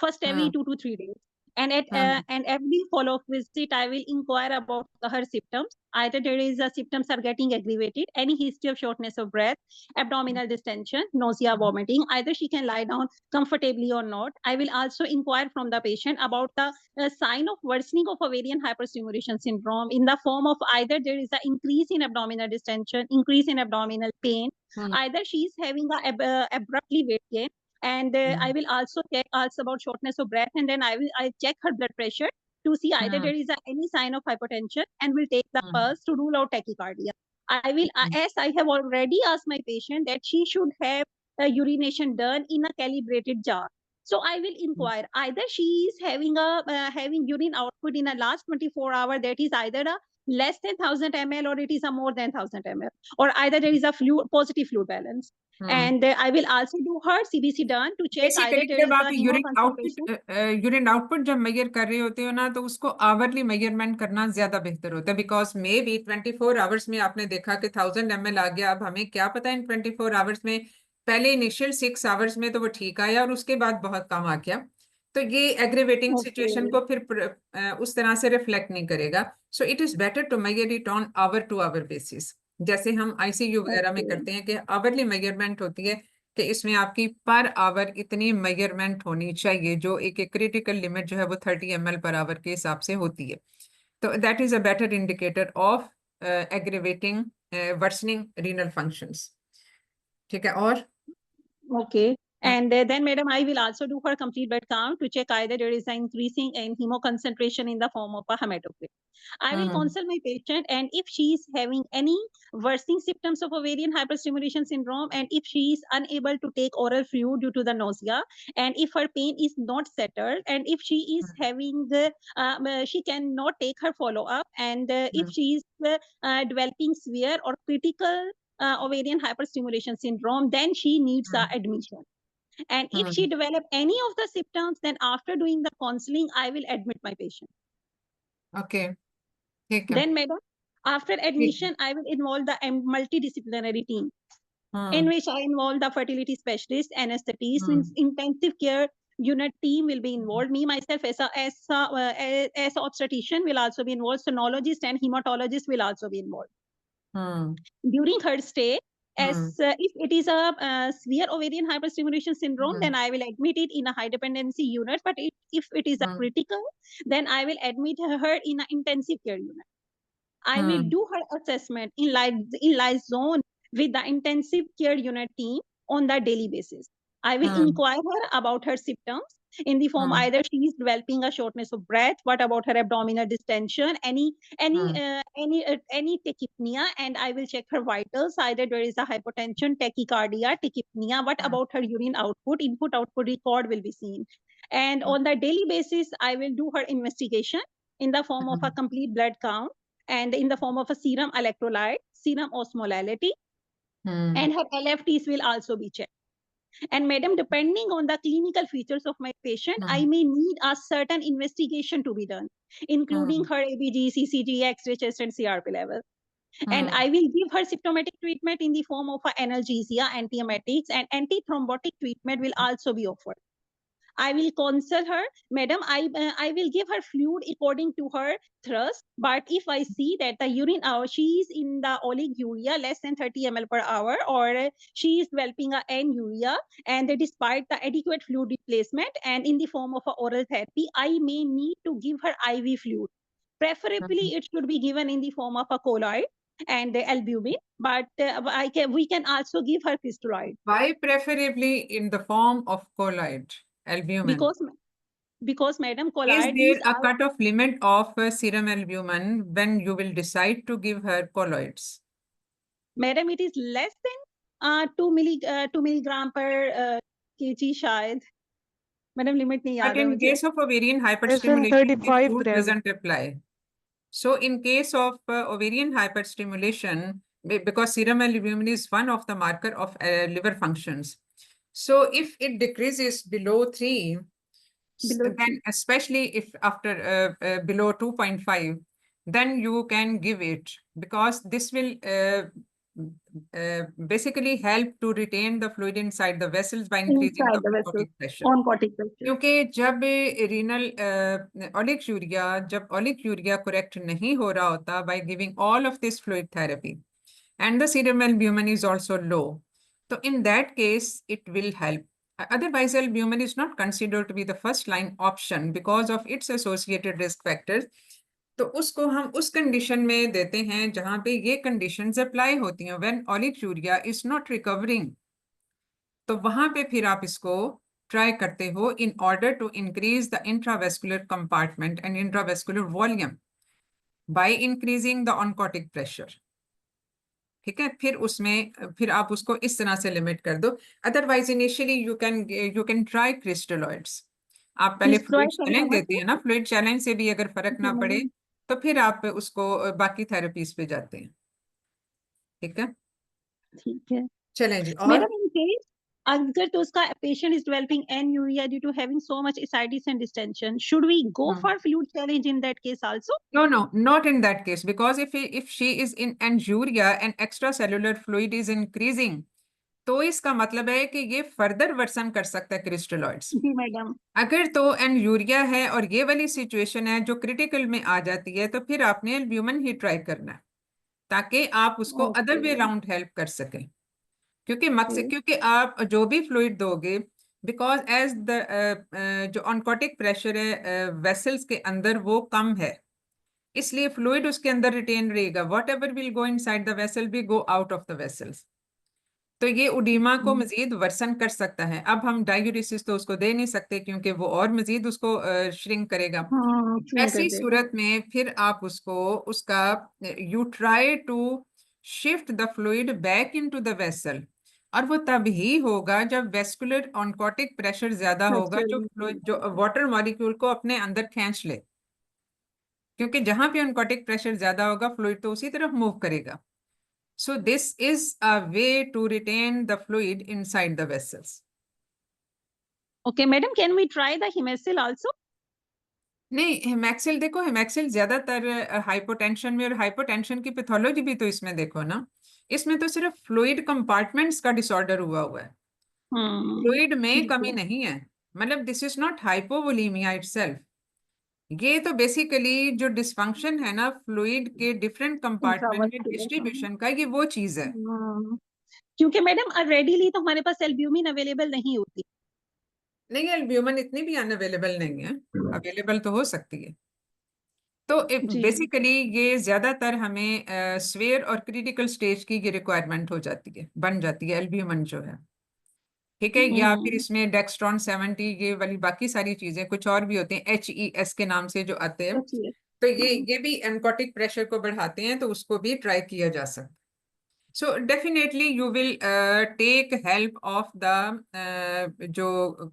first every हाँ 2 to 3 days. And at हाँ and every follow-up visit, I will inquire about her symptoms. Either there is a symptoms are getting aggravated, any history of shortness of breath, abdominal distension, nausea, vomiting. Either she can lie down comfortably or not. I will also inquire from the patient about the sign of worsening of ovarian hyperstimulation syndrome in the form of either there is an increase in abdominal distension, increase in abdominal pain, हाँ either she is having a abruptly weight gain, and I will also check also about shortness of breath, and then I check her blood pressure to see either there is any sign of hypertension, and will take the pulse to rule out tachycardia. I will, as I have already asked my patient that she should have urination done in a calibrated jar. So I will inquire either she is having a having urine output in a last 24 hours that is either a less than 1000 ml or it is a more than 1000 ml, or either there is a positive fluid balance. And I will also do her CBC done to check either basically there जब is आप a hemo concentration. Urine output जब major कर रहे होते हो ना, तो उसको आवरली मेजरमेंट करना ज्यादा बेहतर होता है, बिकॉज मे बी 24 आवर्स में आपने देखा कि 1000 ml आ गया। अब हमें क्या पता इन 24 आवर्स में, पहले इनिशियल 6 आवर्स में तो वो ठीक आया और उसके बाद बहुत कम आ गया, तो ये एग्रीवेटिंग सिचुएशन को फिर उस तरह से रिफ्लेक्ट नहीं करेगा। So it is better to measure it on hour to hour basis, जैसे हम आईसीयू वगैरह में करते हैं कि आवरली मेजरमेंट होती है कि इसमें आपकी पर आवर इतनी मेजरमेंट होनी चाहिए, जो एक क्रिटिकल लिमिट जो है वो 30 ml पर आवर के हिसाब से होती है। तो that is a better indicator of aggravating worsening renal functions. ठीक है, और Okay. And then, madam, I will also do her complete blood count to check either there is an increasing in hemo concentration in the form of a hematocrit. I will consult my patient, and if she is having any worsening symptoms of ovarian hyperstimulation syndrome, and if she is unable to take oral fluid due to the nausea, and if her pain is not settled, and if she is having the she cannot take her follow-up, and if she is developing severe or critical ovarian hyperstimulation syndrome, then she needs admission. And if she develop any of the symptoms, then after doing the counseling, I will admit my patient. Okay ठीक है। Then, madam, after admission, I will involve the multidisciplinary team, in which I involve the fertility specialist, anesthetist, means intensive care unit team will be involved. Me myself as a obstetrician will also be involved. Sonologist and hematologist will also be involved. During her stay, as if it is a severe ovarian hyperstimulation syndrome, then I will admit it in a high dependency unit. But if it is a critical, then I will admit her in an intensive care unit. I will do her assessment in live zone with the intensive care unit team on the daily basis. I will inquire her about her symptoms in the form either she is developing a shortness of breath, what about her abdominal distension, any tachypnea, and I will check her vitals, either there is a hypotension, tachycardia, tachypnea, what about her urine output, input output record will be seen. And on the daily basis, I will do her investigation in the form of a complete blood count, and in the form of a serum electrolyte, serum osmolality, and her LFTs will also be checked. And madam, depending on the clinical features of my patient, I may need a certain investigation to be done, including her ABG, CCG, X-ray chest, and CRP level. And I will give her symptomatic treatment in the form of analgesia, antiemetics, and antithrombotic treatment will also be offered. I will counsel her, madam, I will give her fluid according to her thrust. But if I see that the urine she is in the oliguria less than 30 ml per hour, or she is developing a anuria, and despite the adequate fluid replacement and in the form of a oral therapy, I may need to give her IV fluid. Preferably, it should be given in the form of a colloid. and albumin, but we can also give her crystalloid Why preferably in the form of colloid, albumin? because madam Is colloid there is a cut-off limit of serum albumin when you will decide to give her colloids? madam it is less than 2 milligram per kg शायद madam limit नहीं But याद है in मुझे case of ovarian Less than hyperstimulation, this 35 rule gram. doesn't apply. So in case of ovarian hyperstimulation, because serum albumin is one of the marker of liver functions. So if it decreases below 3, Below then especially if after below 2.5, then you can give it, because this will basically help to retain the fluid inside the vessels by increasing inside the the vessel oncotic pressure. oncotic pressure क्योंकि जब renal जब oleic urea correct नहीं हो रहा होता by giving all of this fluid therapy and the serum albumin is also low, so in that case it will help. Otherwise albumin is not considered to be the first line option because of its associated risk factors. तो उसको हम उस condition में देते हैं जहां पे ये कंडीशंस अप्लाई होती हैं, when oleic urea is not recovering, तो वहां पे फिर आप इसको ट्राई करते हो in order to increase the intravascular compartment and intravascular volume by increasing the oncotic pressure. ठीक है, फिर आप उसको इस तरह से लिमिट कर दो. Otherwise initially you can try crystalloids. आप पहले फ्लूइड चैलेंज देते हैं ना, फ्लूइड चैलेंज से भी अगर फर्क ना पड़े तो फिर आप उसको बाकी थेरेपीज पे जाते हैं. ठीक है, ठीक है चलें जी. और मैडम इन केस अगर तो उसका patient is developing anuria due to having so much ascites and distension, should we go for fluid challenge in that case also? No, not in that case, because if she is in anguria and extracellular fluid is increasing, तो इसका मतलब है कि ये further version कर सकता है crystalloids. जी madam. अगर तो एनयूरिया है और ये वाली सिचुएशन है जो क्रिटिकल में आ जाती है, तो फिर आपने एल्ब्यूमिन ही ट्राई करना है ताकि आप उसको अदर वे राउंड हेल्प कर सकें. क्योंकि मकसद, क्योंकि आप जो भी फ्लूइड दोगे, बिकॉज एज द जो ऑनकोटिक प्रेशर है वेसल्स के अंदर वो कम है, इसलिए फ्लूइड उसके अंदर रिटेन रहेगा. What ever will go inside the vessel will go out of the vessels. तो ये उडीमा को मजीद वर्सन कर सकता है. अब हम डायूरिसिस तो उसको दे नहीं सकते क्योंकि वो और मजीद उसको श्रिंक करेगा. ऐसी सूरत में फिर आप उसको उसका you try to shift the fluid back into the vessel, और वो तब ही होगा जब वेस्कुलर ऑनकोटिक प्रेशर ज्यादा होगा जो वाटर मॉलिक्यूल को अपने अंदर खींच ले. क्योंकि जहां पे ऑनकोटिक प्रेशर ज्यादा होगा फ्लूइड तो उसी तरफ मूव करेगा. So this is a way to retain the fluid inside the vessels. Okay, madam, can we try the Hemacil also? नहीं, हेमैक्सिल देखो, हेमैक्सिल ज्यादातर हाइपोटेंशन में, और हाइपोटेंशन की पैथोलॉजी भी तो इसमें देखो ना, इसमें तो सिर्फ फ्लूइड कंपार्टमेंट्स का डिसऑर्डर हुआ है. फ्लूइड में कमी नहीं है. मतलब this is not hypovolaemia itself. ये तो बेसिकली जो डिसफंक्शन है ना फ्लूइड के डिफरेंट कंपार्टमेंट में डिस्ट्रीब्यूशन का, ये वो चीज है. क्योंकि मैडम रेडीली तो हमारे पास एल्ब्यूमिन अवेलेबल नहीं होती. नहीं, एल्ब्यूमिन इतनी भी अनअवेलेबल नहीं है, अवेलेबल तो हो सकती है. तो बेसिकली ये ज्यादातर हमें स्वेयर और क्रिटिकल स्टेज की ये रिक्वायरमेंट हो जाती है, बन जाती है एल्ब्यूमिन जो है. ठीक है, या फिर इसमें डेक्स्ट्रॉन 70, ये वाली बाकी सारी चीजें कुछ और भी होते हैं HES के नाम से जो आते हैं, तो ये भी एनकोटिक प्रेशर को बढ़ाते हैं, तो उसको भी ट्राई किया जा सकता है. So definitely you will take help of the जो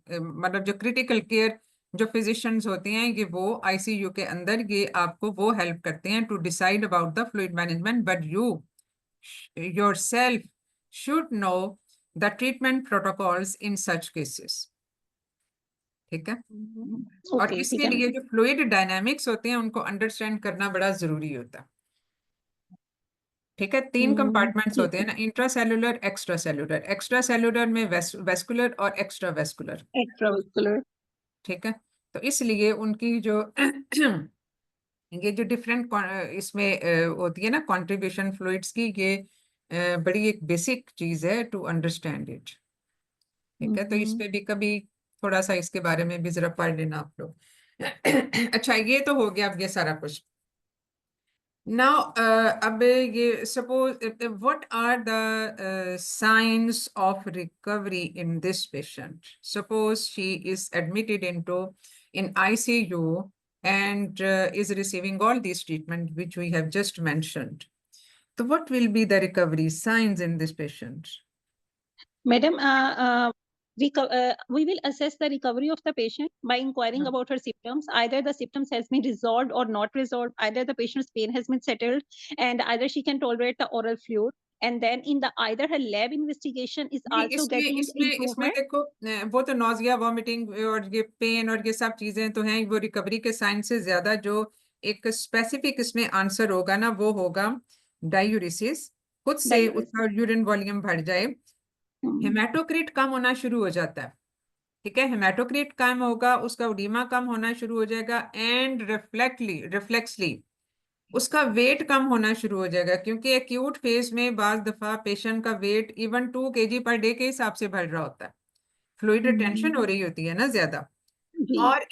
मतलब जो क्रिटिकल केयर जो फिजिशियंस होते हैं, ये वो ICU के अंदर ये आपको वो हेल्प करते हैं to decide about the fluid management. But you yourself should know the treatment protocols in such cases. ठीक है, और इसके लिए जो फ्लूइड डायनामिक्स होते हैं उनको अंडरस्टैंड करना बड़ा जरूरी होता है. ठीक है, 3 कंपार्टमेंट्स होते हैं ना, intracellular, extra cellular. Extra cellular में वेस्कुलर और एक्स्ट्रा वेस्कुलर. ठीक है, तो इसलिए उनकी जो ये जो डिफरेंट इसमें होती है ना कंट्रीब्यूशन फ्लूइड्स की, ये बड़ी एक बेसिक चीज है टू अंडरस्टैंड इट. ठीक है, तो इस पे भी कभी थोड़ा सा इसके बारे में भी जरा पढ़ लेना आप लोग. अच्छा, ये तो हो गया अब ये सारा कुछ. Now, अब ये suppose what are the signs of recovery in this patient? Suppose she is admitted in ICU and is receiving all these treatment which we have just mentioned. So what will be the recovery signs in this patient? Madam, we will assess the recovery of the patient by inquiring about her symptoms. Either the symptoms has been resolved or not resolved. Either the patient's pain has been settled, and either she can tolerate the oral fluid. And then in the either her lab investigation is नहीं, also इसमें getting इसमें इसमें improvement. देखो वो तो nausea vomiting और ये pen और ये सब चीजें तो हैं, वो रिकवरी के साइन से ज्यादा जो एक स्पेसिफिक इसमें आंसर होगा ना, वो होगा डायूरिसिस, खुद से Diuresis. उसका यूरिन वॉल्यूम बढ़ जाए, हेमाटोक्रिट कम होना शुरू हो जाता है, ठीक है, हेमाटोक्रिट कम होगा, उसका ओडीमा कम होना शुरू हो जाएगा, एंड रिफ्लेक्सली उसका वेट कम होना शुरू हो जाएगा, क्योंकि एक्यूट फेज में बाज दफा पेशेंट का weight even 2 kg per day के हिसाब से बढ़ रहा होता है, फ्लूइड रिटेंशन हो रही होती है ना ज्यादा, और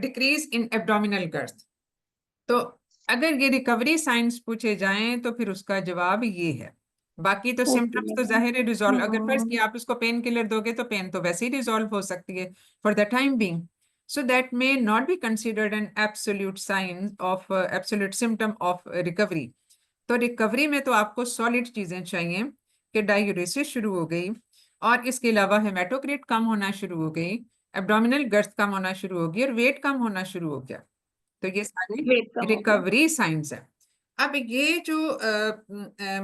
डिक्रीज इन एब्डोमिनल गर्थ। तो अगर ये रिकवरी साइंस पूछे जाएं तो फिर उसका जवाब ये है। बाकी तो सिम्टम्स तो जाहिर है रिजॉल्व, अगर फर्स्ट की आप उसको पेन किलर दोगे तो पेन तो वैसे ही रिजॉल्व हो सकती है for the time being, so that may not be considered an absolute sign of absolute symptom of recovery. तो रिकवरी में तो आपको सॉलिड चीजें चाहिए कि डायूरेसिस शुरू हो गई, और इसके अलावा हेमाटोक्रिट कम होना शुरू हो गई, एब्डोमिनल गर्थ कम होना शुरू हो गई, और वेट कम होना शुरू हो गया। तो ये सारे रिकवरी साइंस है। अब ये जो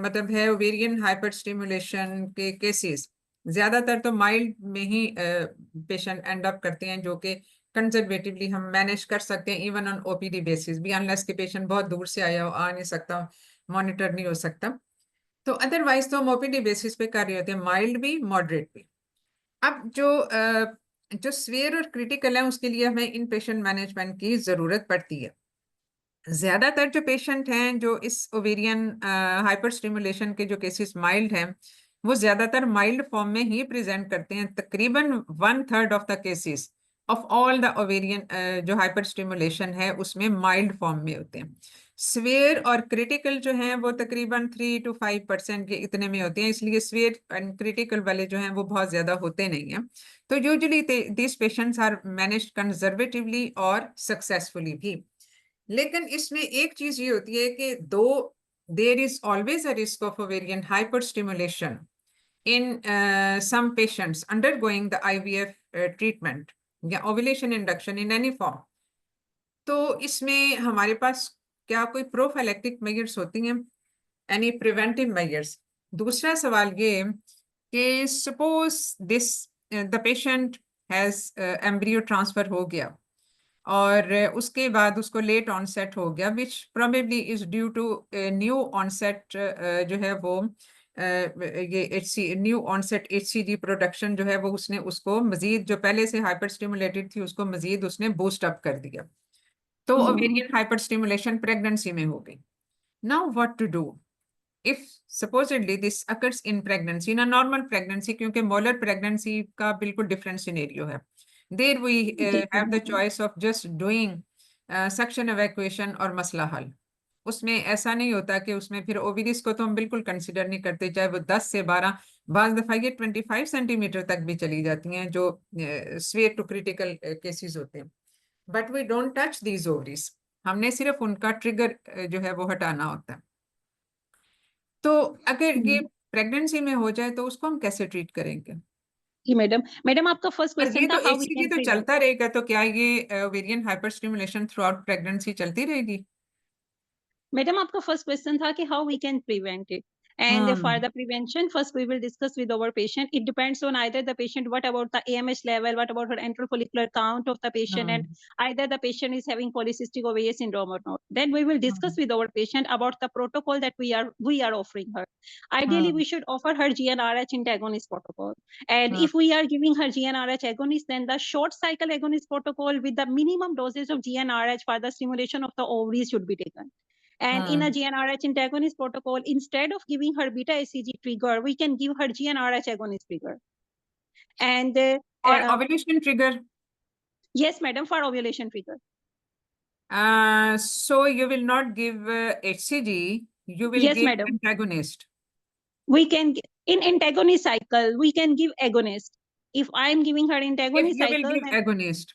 मतलब है ओवेरियन हाइपर स्टिमुलेशन के केसेस ज्यादातर तो माइल्ड में ही पेशेंट एंड अप करते हैं, जो कि कंजर्वेटिवली हम मैनेज कर सकते हैं इवन ऑन ओपीडी बेसिस भी, अनलेस के पेशेंट बहुत दूर से आया हो, आ नहीं सकता, मॉनिटर नहीं हो सकता, तो अदरवाइज तो हम ओपीडी बेसिस पे कर रहे होते हैं, माइल्ड भी मॉडरेट भी। अब जो स्वेयर और क्रिटिकल है उसके लिए हमें इन पेशेंट मैनेजमेंट की जरूरत पड़ती है। ज्यादातर जो पेशेंट हैं जो इस ओवेरियन हाइपर स्टिमुलेशन के जो केसेस माइल्ड हैं, वो ज्यादातर माइल्ड फॉर्म में ही प्रेजेंट करते हैं, तकरीबन 1/3 of the cases of all the ovarian जो हाइपर स्टिमुलेशन है उसमें माइल्ड फॉर्म में होते हैं। स्वेयर और क्रिटिकल जो हैं वो तकरीबन 3 to 5% के इतने में होते हैं, इसलिए स्वेयर एंड क्रिटिकल वाले जो हैं वो बहुत ज्यादा होते नहीं हैं। तो usually this patients are managed conservatively और सक्सेसफुली भी। लेकिन इसमें एक चीज ये होती है कि though there is always a risk of ovarian hyper stimulation in some patients undergoing the IVF treatment या ovulation induction in any form, तो इसमें हमारे पास क्या कोई प्रोफाइलेक्टिक मेजर्स होती हैं, एनी प्रिवेंटिव मेजर्स? दूसरा सवाल ये कि suppose this the patient has embryo transfer हो गया और उसके बाद उसको लेट ऑनसेट हो गया, which probably is due to new onset जो है वो ये न्यू ऑनसेट HCG प्रोडक्शन जो है वो उसने उसको मजीद जो पहले से हाइपर स्टिमुलेटेड थी उसको मजीद उसने बूस्ट अप कर दिया, तो ओवेरियन हाइपर स्टिमुलेशन प्रेगनेंसी में हो गई। Now what to do if supposedly this occurs in pregnancy, in a normal pregnancy, क्योंकि मोलर प्रेगनेंसी का बिल्कुल डिफरेंट सिनेरियो है, there we have the choice of just doing suction evacuation और मसला हल। उसमें ऐसा नहीं होता कि उसमें फिर ओविरिस को तो हम बिल्कुल कंसिडर नहीं करते, चाहे वो 10 से 12, बाज दफा ये 25 सेंटीमीटर तक भी चली जाती हैं जो स्वेयर टू क्रिटिकल केसेस होते हैं, but we don't touch these ovaries, हमने सिर्फ उनका ट्रिगर जो है वो हटाना होता है। तो अगर ये प्रेगनेंसी में हो जाए तो उसको हम कैसे ट्रीट करेंगे? जी मैडम आपका फर्स्ट और ये क्वेश्चन था तो how we HCG can to prevent. चलता रहेगा, तो क्या ये ovarian hyper stimulation throughout pregnancy चलती रहेगी? मैडम आपका फर्स्ट क्वेश्चन था कि how we can prevent it, and for the prevention first we will discuss with our patient. It depends on either the patient what about the AMH level, what about her enteral follicular count of the patient, and either the patient is having polycystic ovarian syndrome or not. Then we will discuss with our patient about the protocol that we are offering her. Ideally we should offer her GnRH antagonist protocol, and if we are giving her GnRH agonist, then the short cycle agonist protocol with the minimum dosage of GnRH for the stimulation of the ovaries should be taken. And in a GnRH antagonist protocol, instead of giving her beta HCG trigger, we can give her GnRH agonist trigger. And और ovulation trigger? Yes, madam, for ovulation trigger. So you will not give HCG, you will Yes, give madam. antagonist. We can in antagonist cycle we can give agonist. If I am giving her If antagonist you will cycle, give agonist,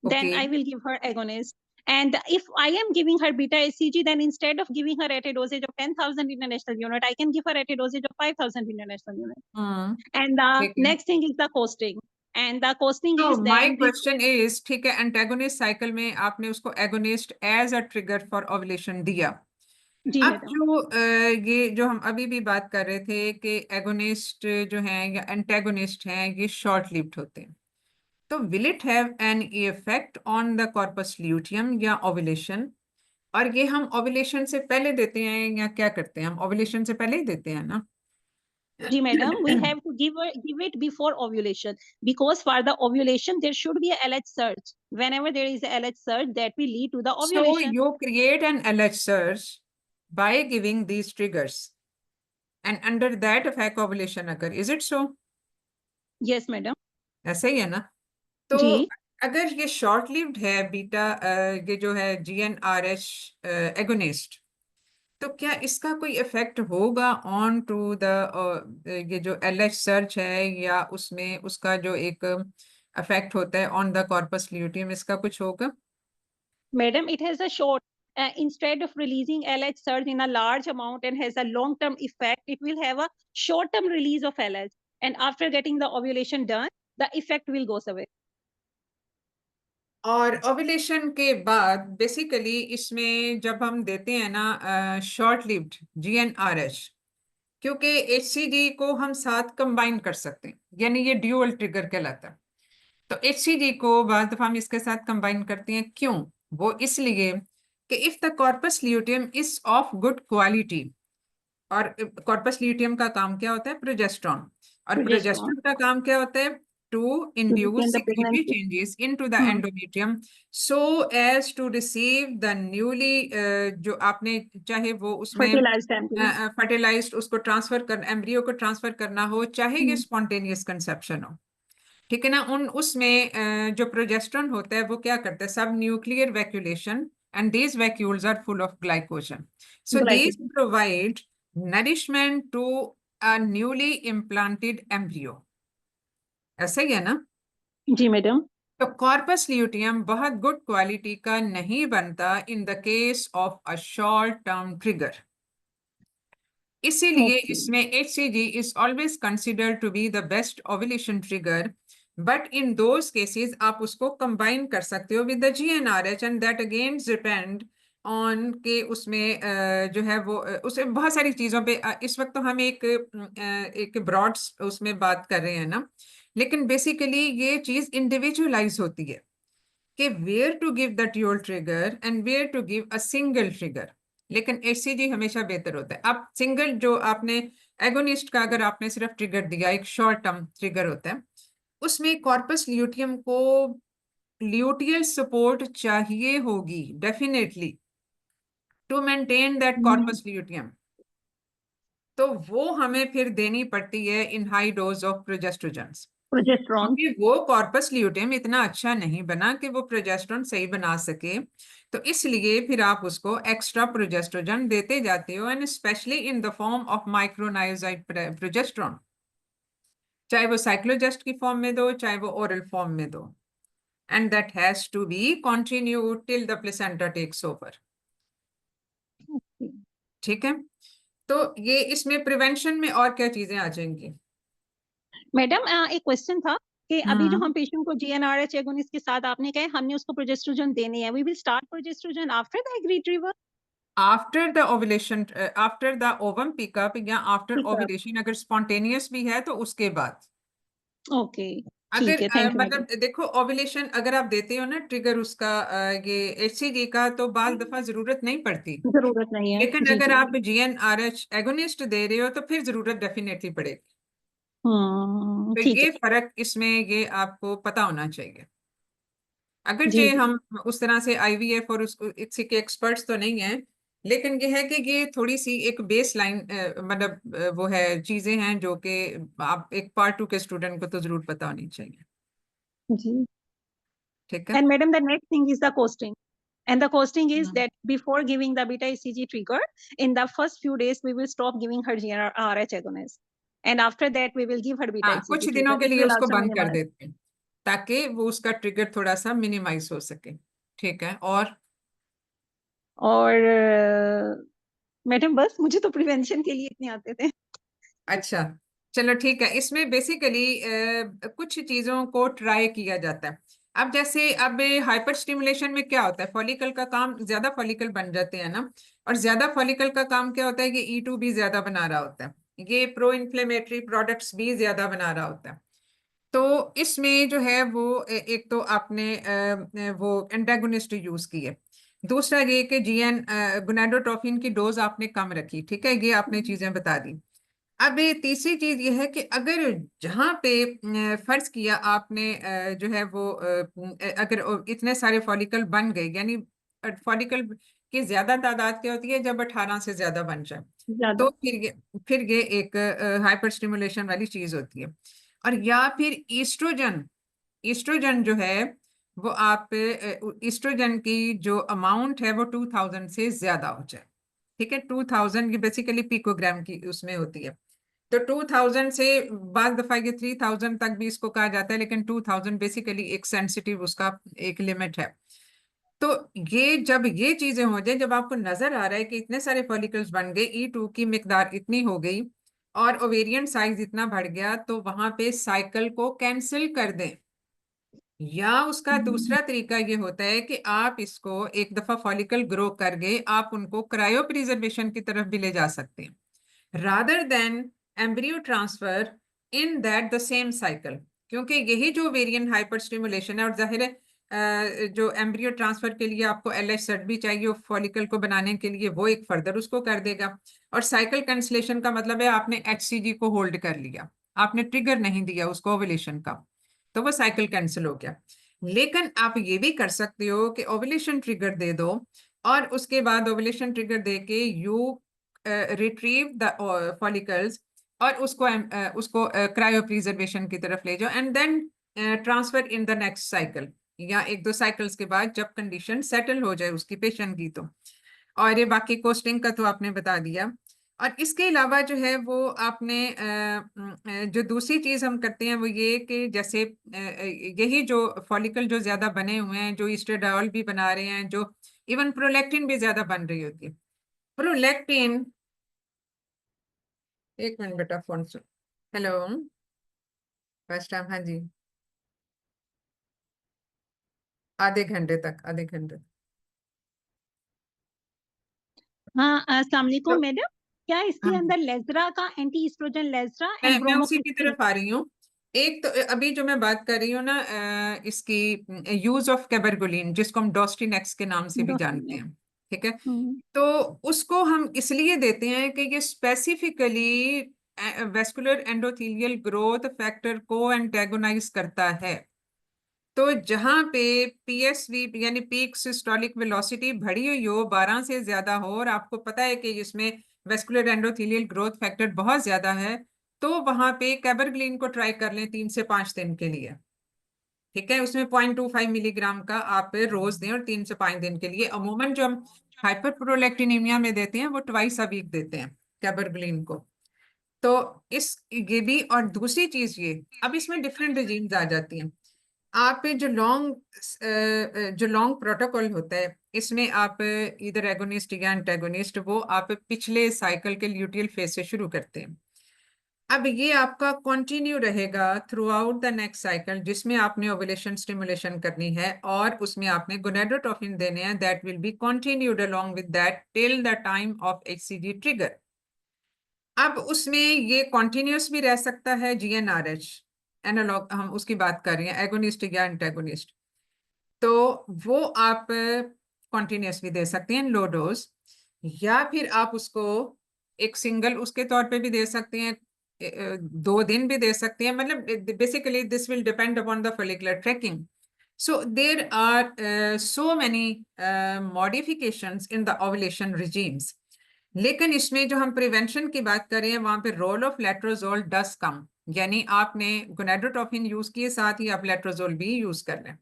then I okay. will give her agonist. And if I am giving her beta HCG, then instead of giving her at a dosage of 10,000 international unit, I can give her at a dosage of 5,000 international unit. Hmm. And the ठीक है. next thing is the costing. And the costing So is my then question is, ठीक है, antagonist cycle में आपने उसको agonist as a trigger for ovulation दिया. जी अब madam, जो ये जो हम अभी भी बात कर रहे थे कि एगोनिस्ट जो हैं या एंटेगोनिस्ट हैं ये शॉर्ट लिव्ड होते हैं, तो will it have an effect on the corpus luteum या ओव्यूलेशन? और ये हम ओव्यूलेशन से पहले देते हैं या क्या करते हैं? हम ओव्यूलेशन से पहले ही देते हैं ना? जी madam, we have to give it before ovulation, because for the ovulation there should be a LH surge. Whenever there is a LH surge, that will lead to the So ovulation. you create an LH surge by giving these triggers, and under that effect ovulation occur. Is it so? Yes madam. ऐसा ही है ना? तो जी अगर ये short lived है beta ये जो है GnRH एगोनिस्ट, तो क्या इसका कोई इफेक्ट होगा ऑन टू द ये जो LH सर्च है या उसमें उसका जो एक इफेक्ट होता है ऑन द कॉर्पस ल्यूटियम, इसका कुछ होगा? madam, it has a short, instead of releasing LH surge in a large amount and has a long term effect, it will have a short term release of LH, and after getting the ovulation done, the effect will goes away. और ovulation के बाद basically इसमें जब हम देते हैं ना short lived GnRH, क्योंकि HCG को हम साथ कंबाइन कर सकते हैं, यानी ये ड्यूअल ट्रिगर कहलाता है, तो HCG को बाद दफा हम इसके साथ कंबाइन करते हैं. क्यों? वो इसलिए कि if the corpus luteum is of good quality, और कॉर्पस ल्यूटियम का काम क्या होता है? प्रोजेस्टेरॉन. और Progesterone. प्रोजेस्टेरॉन का काम क्या होता है? To induce retain the secretory pregnancy. changes into the Hmm. endometrium so as to receive the newly जो आपने चाहे वो उसमें Fertilized embryo. फर्टिलाइज्ड उसको ट्रांसफर कर एम्ब्रियो को ट्रांसफर करना हो, चाहे ये स्पॉन्टेनियस कंसेप्शन हो, ठीक है ना, उन उसमें जो प्रोजेस्टेरॉन होता है वो क्या करता है? सब nuclear वैक्यूलेशन, and these vacuoles are full of glycogen. So these Glycogen. provide nourishment to a newly implanted embryo. ऐसा ही है ना? जी मैडम. तो कॉर्पस ल्यूटियम बहुत गुड क्वालिटी का नहीं बनता in the case of a short term trigger. इसीलिए Okay. इसमें HCG is always considered to be the best ovulation trigger, but in those cases आप उसको combine कर सकते हो with the GnRH, and that again depend on के उसमें जो है वो उसमें बहुत सारी चीजों पे इस वक्त तो हम एक ब्रॉड उसमें बात कर रहे हैं ना, लेकिन बेसिकली ये चीज इंडिविजुअलाइज होती है कि where to give the dual trigger and where to give a single trigger, लेकिन HCG हमेशा बेहतर होता है. अब सिंगल जो आपने एगोनिस्ट का अगर आपने सिर्फ ट्रिगर दिया, एक शॉर्ट टर्म ट्रिगर होता है, उसमें कॉर्पस ल्यूटियम को ल्यूटियल सपोर्ट चाहिए होगी definitely to maintain that corpus luteum, तो वो हमें फिर देनी पड़ती है in high dose of progestogens, Progesterone. क्योंकि वो कॉर्पस ल्यूटियम इतना अच्छा नहीं बना कि वो प्रोजेस्टेरॉन सही बना सके, तो इसलिए फिर आप उसको एक्स्ट्रा प्रोजेस्ट्रोजन देते जाते हो, and specially in the form of micronized progesterone, चाहे वो साइक्लोजेस्ट की फॉर्म में दो चाहे वो ओरल फॉर्म में दो, and that has to be continue till the placenta takes over. ठीक है, तो ये इसमें प्रिवेंशन में और क्या चीजें आ जाएंगी? मैडम, एक क्वेश्चन था कि अभी जो हम पेशेंट को GnRH एगोनिस्ट के साथ आपने कहा हमने उसको प्रोजेस्ट्रोजन देनी है, we will start progestogen after the egg retrieval, after the ovulation, after the ovum pickup या आफ्टर Pick up. ओव्यूलेशन, अगर स्पॉन्टेनियस भी है तो उसके बाद. ओके अगर ठीक है, थैंक यू मैडम. मतलब देखो ओव्यूलेशन अगर आप देते हो ना ट्रिगर उसका ये HCG का, तो बाज दफा जरूरत नहीं पड़ती, जरूरत नहीं है. लेकिन जी अगर जी. आप GnRH एगोनिस्ट दे रहे हो तो फिर जरूरत डेफिनेटली पड़ेगी. तो ठीक ये है. फर्क इसमें ये आपको पता होना चाहिए. अगर जी जे जी. हम उस तरह से IVF और उसको इसी के एक्सपर्ट्स तो नहीं हैं, लेकिन ये है कि ये थोड़ी सी एक बेस लाइन मतलब वो है, चीजें हैं जो कि आप एक पार्ट 2 के स्टूडेंट को तो जरूर पता होनी चाहिए. जी. ठीक है. And madam, the next thing is the costing. And the costing is Hmm. that before giving the beta ECG trigger, in the first few days, we will stop giving her GnRH agonist. And after that, we will give her beta हाँ, कुछ ECG दिनों trigger. के It लिए will उसको also बंद कर minimize. देते हैं ताकि वो उसका ट्रिगर थोड़ा सा मिनिमाइज हो सके। ठीक है, और मैडम बस मुझे तो प्रिवेंशन के लिए इतने आते थे। अच्छा, चलो ठीक है। इसमें बेसिकली कुछ चीजों को ट्राई किया जाता है। अब जैसे अब हाइपर स्टिमुलेशन में क्या होता है, फॉलिकल का काम, ज्यादा फॉलिकल बन जाते हैं ना, और ज्यादा फॉलिकल का काम क्या होता है कि E2 भी ज्यादा बना रहा होता है, ये प्रो इन्फ्लेमेटरी प्रोडक्ट्स भी ज्यादा बना रहा होता है। तो इसमें जो है वो एक तो आपने वो एंटागोनिस्ट यूज किए, दूसरा ये कि GN गोनाडोट्रोपिन की डोज आपने कम रखी। ठीक है, ये आपने चीजें बता दी। अब ये तीसरी चीज ये है कि अगर जहां पे फर्ज किया आपने जो है वो अगर इतने सारे फॉलिकल बन गए, यानी फॉलिकल की ज्यादा तादाद क्या होती है जब 18 से ज्यादा बन जाए, ज्यादा तो फिर ये एक हाइपर स्टिमुलेशन वाली चीज होती है। और या फिर ईस्ट्रोजन जो है वो आप ईस्ट्रोजन की जो अमाउंट है वो 2000 से ज्यादा हो जाए। ठीक है, 2000 ये बेसिकली पिकोग्राम की उसमें होती है। तो 2000 से बाद दफा ये 3000 तक भी इसको कहा जाता है, लेकिन 2000 बेसिकली एक सेंसिटिव उसका एक लिमिट है। तो ये जब ये चीजें हो जाए, जब आपको नजर आ रहा है कि इतने सारे फॉलिकल्स बन गए, E2 की मिकदार इतनी हो गई और ओवेरियन साइज इतना बढ़ गया, तो वहां पे साइकिल को कैंसिल कर दें। या उसका दूसरा तरीका ये होता है कि आप इसको एक दफा फॉलिकल ग्रो कर गए, आप उनको क्रायो प्रिजर्वेशन की तरफ भी ले जा सकते हैं rather than embryo transfer in that the same cycle. क्योंकि यही जो वेरिएंट हाइपर स्टिमुलेशन है, और जाहिर है जो एम्ब्रियो ट्रांसफर के लिए आपको LH भी चाहिए फॉलिकल को बनाने के लिए, वो एक फर्दर उसको कर देगा। और साइकिल कैंसलेशन का मतलब है आपने HCG को होल्ड कर लिया, आपने ट्रिगर नहीं दिया उसको ओवुलेशन का, तो वो साइकिल कैंसिल हो गया। लेकिन आप ये भी कर सकते हो कि ओवुलेशन ट्रिगर दे दो और उसके बाद ओवुलेशन ट्रिगर दे के यू रिट्रीव द फॉलिकल्स और उसको क्रायो प्रिजर्वेशन की तरफ ले जाओ and then transfer in the next cycle, या एक दो साइकिल्स के बाद जब कंडीशन सेटल हो जाए उसकी पेशेंट की। तो और ये बाकी कोस्टिंग का तो आपने बता दिया। और इसके अलावा जो है वो आपने जो दूसरी चीज हम करते हैं वो ये कि जैसे यही जो फॉलिकल जो ज्यादा बने हुए हैं, जो ईस्ट्रेडाल भी बना रहे हैं, जो इवन प्रोलैक्टिन भी ज्यादा बन रही होती है। प्रोलैक्टिन, एक मिनट बेटा फोन सुन। हेलो, फर्स्ट टाइम, हाँ जी, आधे घंटे तक, आधे घंटे तक। हाँ अस्सलाम वालेकुम तो मैडम, क्या इसके हाँ, अंदर लेजरा का एंटी ईस्ट्रोजन लेजरा मैं एंड उसी की ब्रोमोक्रिप्टिन? तरफ आ रही हूँ। एक तो अभी जो मैं बात कर रही हूँ ना इसकी यूज ऑफ कैबरगोलिन, जिसको हम डोस्टिनेक्स के नाम से भी जानते हैं। ठीक है, तो उसको हम इसलिए देते हैं कि ये specifically vascular endothelial growth factor को एंटेगोनाइज करता है। तो जहां पे PSV यानी पीक सिस्टोलिक वेलोसिटी बढ़ी हुई हो, 12 से ज्यादा हो, और आपको पता है कि इसमें वेस्कुलर एंडोथेलियल ग्रोथ फैक्टर बहुत ज्यादा है, तो वहां पे कैबरग्लिन को ट्राई कर लें 3 से 5 दिन के लिए। ठीक है, उसमें 0.25 मिलीग्राम का आप रोज दें और 3 से 5 दिन के लिए। अमूमन जो हम हाइपर प्रोलैक्टिनेमिया में देते हैं वो ट्वाइस अ वीक देते हैं कैबरग्लिन को। तो इस ये भी, और दूसरी चीज ये, अब इसमें डिफरेंट रिजीम्स आ जाती हैं। आप जो लॉन्ग प्रोटोकॉल होता है, इसमें आप इधर एगोनिस्ट या एंटेगोनिस्ट वो आप पिछले साइकिल के ल्यूटियल फेज से शुरू करते हैं। अब ये आपका कंटिन्यू रहेगा through out the next cycle, जिसमें आपने ओवुलेशन स्टिमुलेशन करनी है और उसमें आपने गोनाडोट्रोपिन देने हैं, that will be continued along with that till the time of HCG trigger. अब उसमें ये कॉन्टिन्यूस भी रह सकता है, GnRH एनालॉग हम उसकी बात कर रहे हैं, एगोनिस्ट या एंटेगोनिस्ट, तो वो आप कॉन्टिन्यूस भी दे सकते हैं लो डोज, या फिर आप उसको एक सिंगल उसके तौर पे भी दे सकते हैं, 2 दिन भी दे सकते हैं। मतलब basically this will depend upon the follicular tracking. So there are so many modifications in the ovulation regimes. लेकिन इसमें जो हम प्रिवेंशन की बात कर रहे हैं, वहां पे रोल ऑफ लेट्रोजोल डस कम, यानी आपने गोनाडोट्रोपिन यूज किए, साथ ही आप लेट्रोजोल भी यूज कर लें।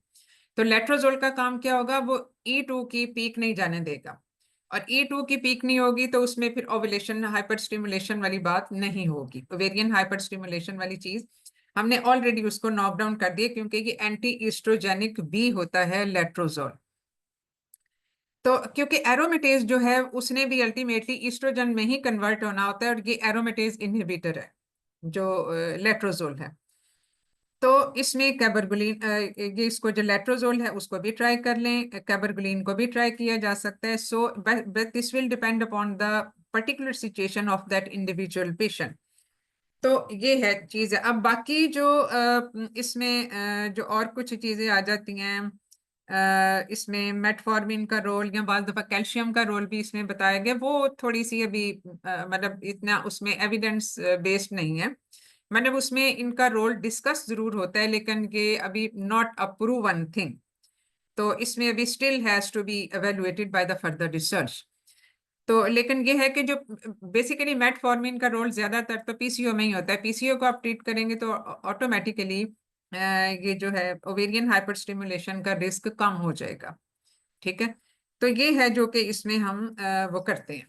तो लेट्रोजोल का काम क्या होगा, वो E2 की पीक नहीं जाने देगा, और E2 की पीक नहीं होगी तो उसमें फिर ओवुलेशन हाइपर स्टिमुलेशन वाली बात नहीं होगी। ओवेरियन हाइपर स्टिमुलेशन वाली चीज हमने ऑलरेडी उसको नॉक डाउन कर दिया, क्योंकि ये एंटी ईस्ट्रोजेनिक भी होता है लेट्रोजोल। तो क्योंकि एरोमेटेज जो है उसने भी अल्टीमेटली ईस्ट्रोजन में ही कन्वर्ट होना होता है, और ये एरोमेटेज इनहिबिटर है जो लेट्रोजोल है। तो इसमें कैबरगुलिन, ये इसको जो लेट्रोजोल है उसको भी ट्राई कर लें, कैबरगुलिन को भी ट्राई किया जा सकता है। So but this will depend upon the particular situation of that individual patient. तो ये है चीज है। अब बाकी जो इसमें जो और कुछ चीजें आ जाती हैं, इसमें मेटफॉर्मिन का रोल या बाल दफा कैल्शियम का रोल भी इसमें बताया गया, वो थोड़ी सी अभी मतलब इतना उसमें एविडेंस बेस्ड नहीं है। मतलब उसमें इनका रोल डिस्कस जरूर होता है, लेकिन ये अभी नॉट अ प्रूवन थिंग। तो इसमें अभी still has to be evaluated by the further research. तो लेकिन ये है कि जो बेसिकली मेटफॉर्मिन का रोल ज्यादातर तो पीसीओ में ही होता है। पीसीओ को आप ट्रीट करेंगे तो ऑटोमेटिकली ये जो है ओवेरियन हाइपर स्टिमुलेशन का रिस्क कम हो जाएगा। ठीक है, तो ये है जो कि इसमें हम वो करते हैं।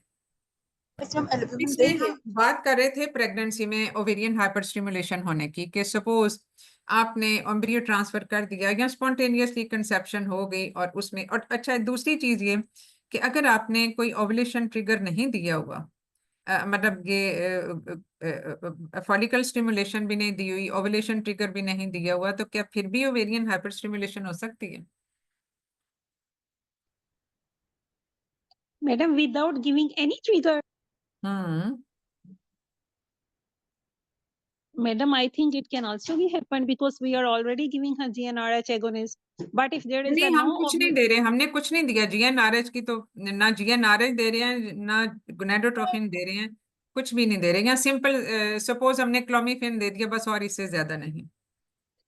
इसमें हम बात कर रहे थे प्रेगनेंसी में ओवेरियन हाइपर स्टिमुलेशन होने की, कि सपोज आपने एम्ब्रियो ट्रांसफर कर दिया या स्पॉन्टेनियसली कंसेप्शन हो गई, और उसमें और अच्छा दूसरी चीज ये कि अगर आपने कोई ओवुलेशन ट्रिगर नहीं दिया हुआ, मतलब ये फॉलिकल स्टिमुलेशन भी नहीं दी हुई, ओवुलेशन ट्रिगर भी नहीं दिया हुआ, तो क्या फिर भी ओवेरियन हाइपर स्टिमुलेशन हो सकती है? Madam, without giving any trigger, Madam, I think it can also be happen because we are already giving her GnRH agonist. But if there is नहीं, a हम no कुछ नहीं दे रहे, हमने कुछ नहीं दिया GnRH की, तो ना GnRH दे रहे हैं ना गोनाडोट्रोपिन दे रहे हैं, कुछ भी नहीं दे रहे हैं। सिंपल सपोज हमने क्लोमिफेन दे दिया बस, और इससे ज्यादा नहीं।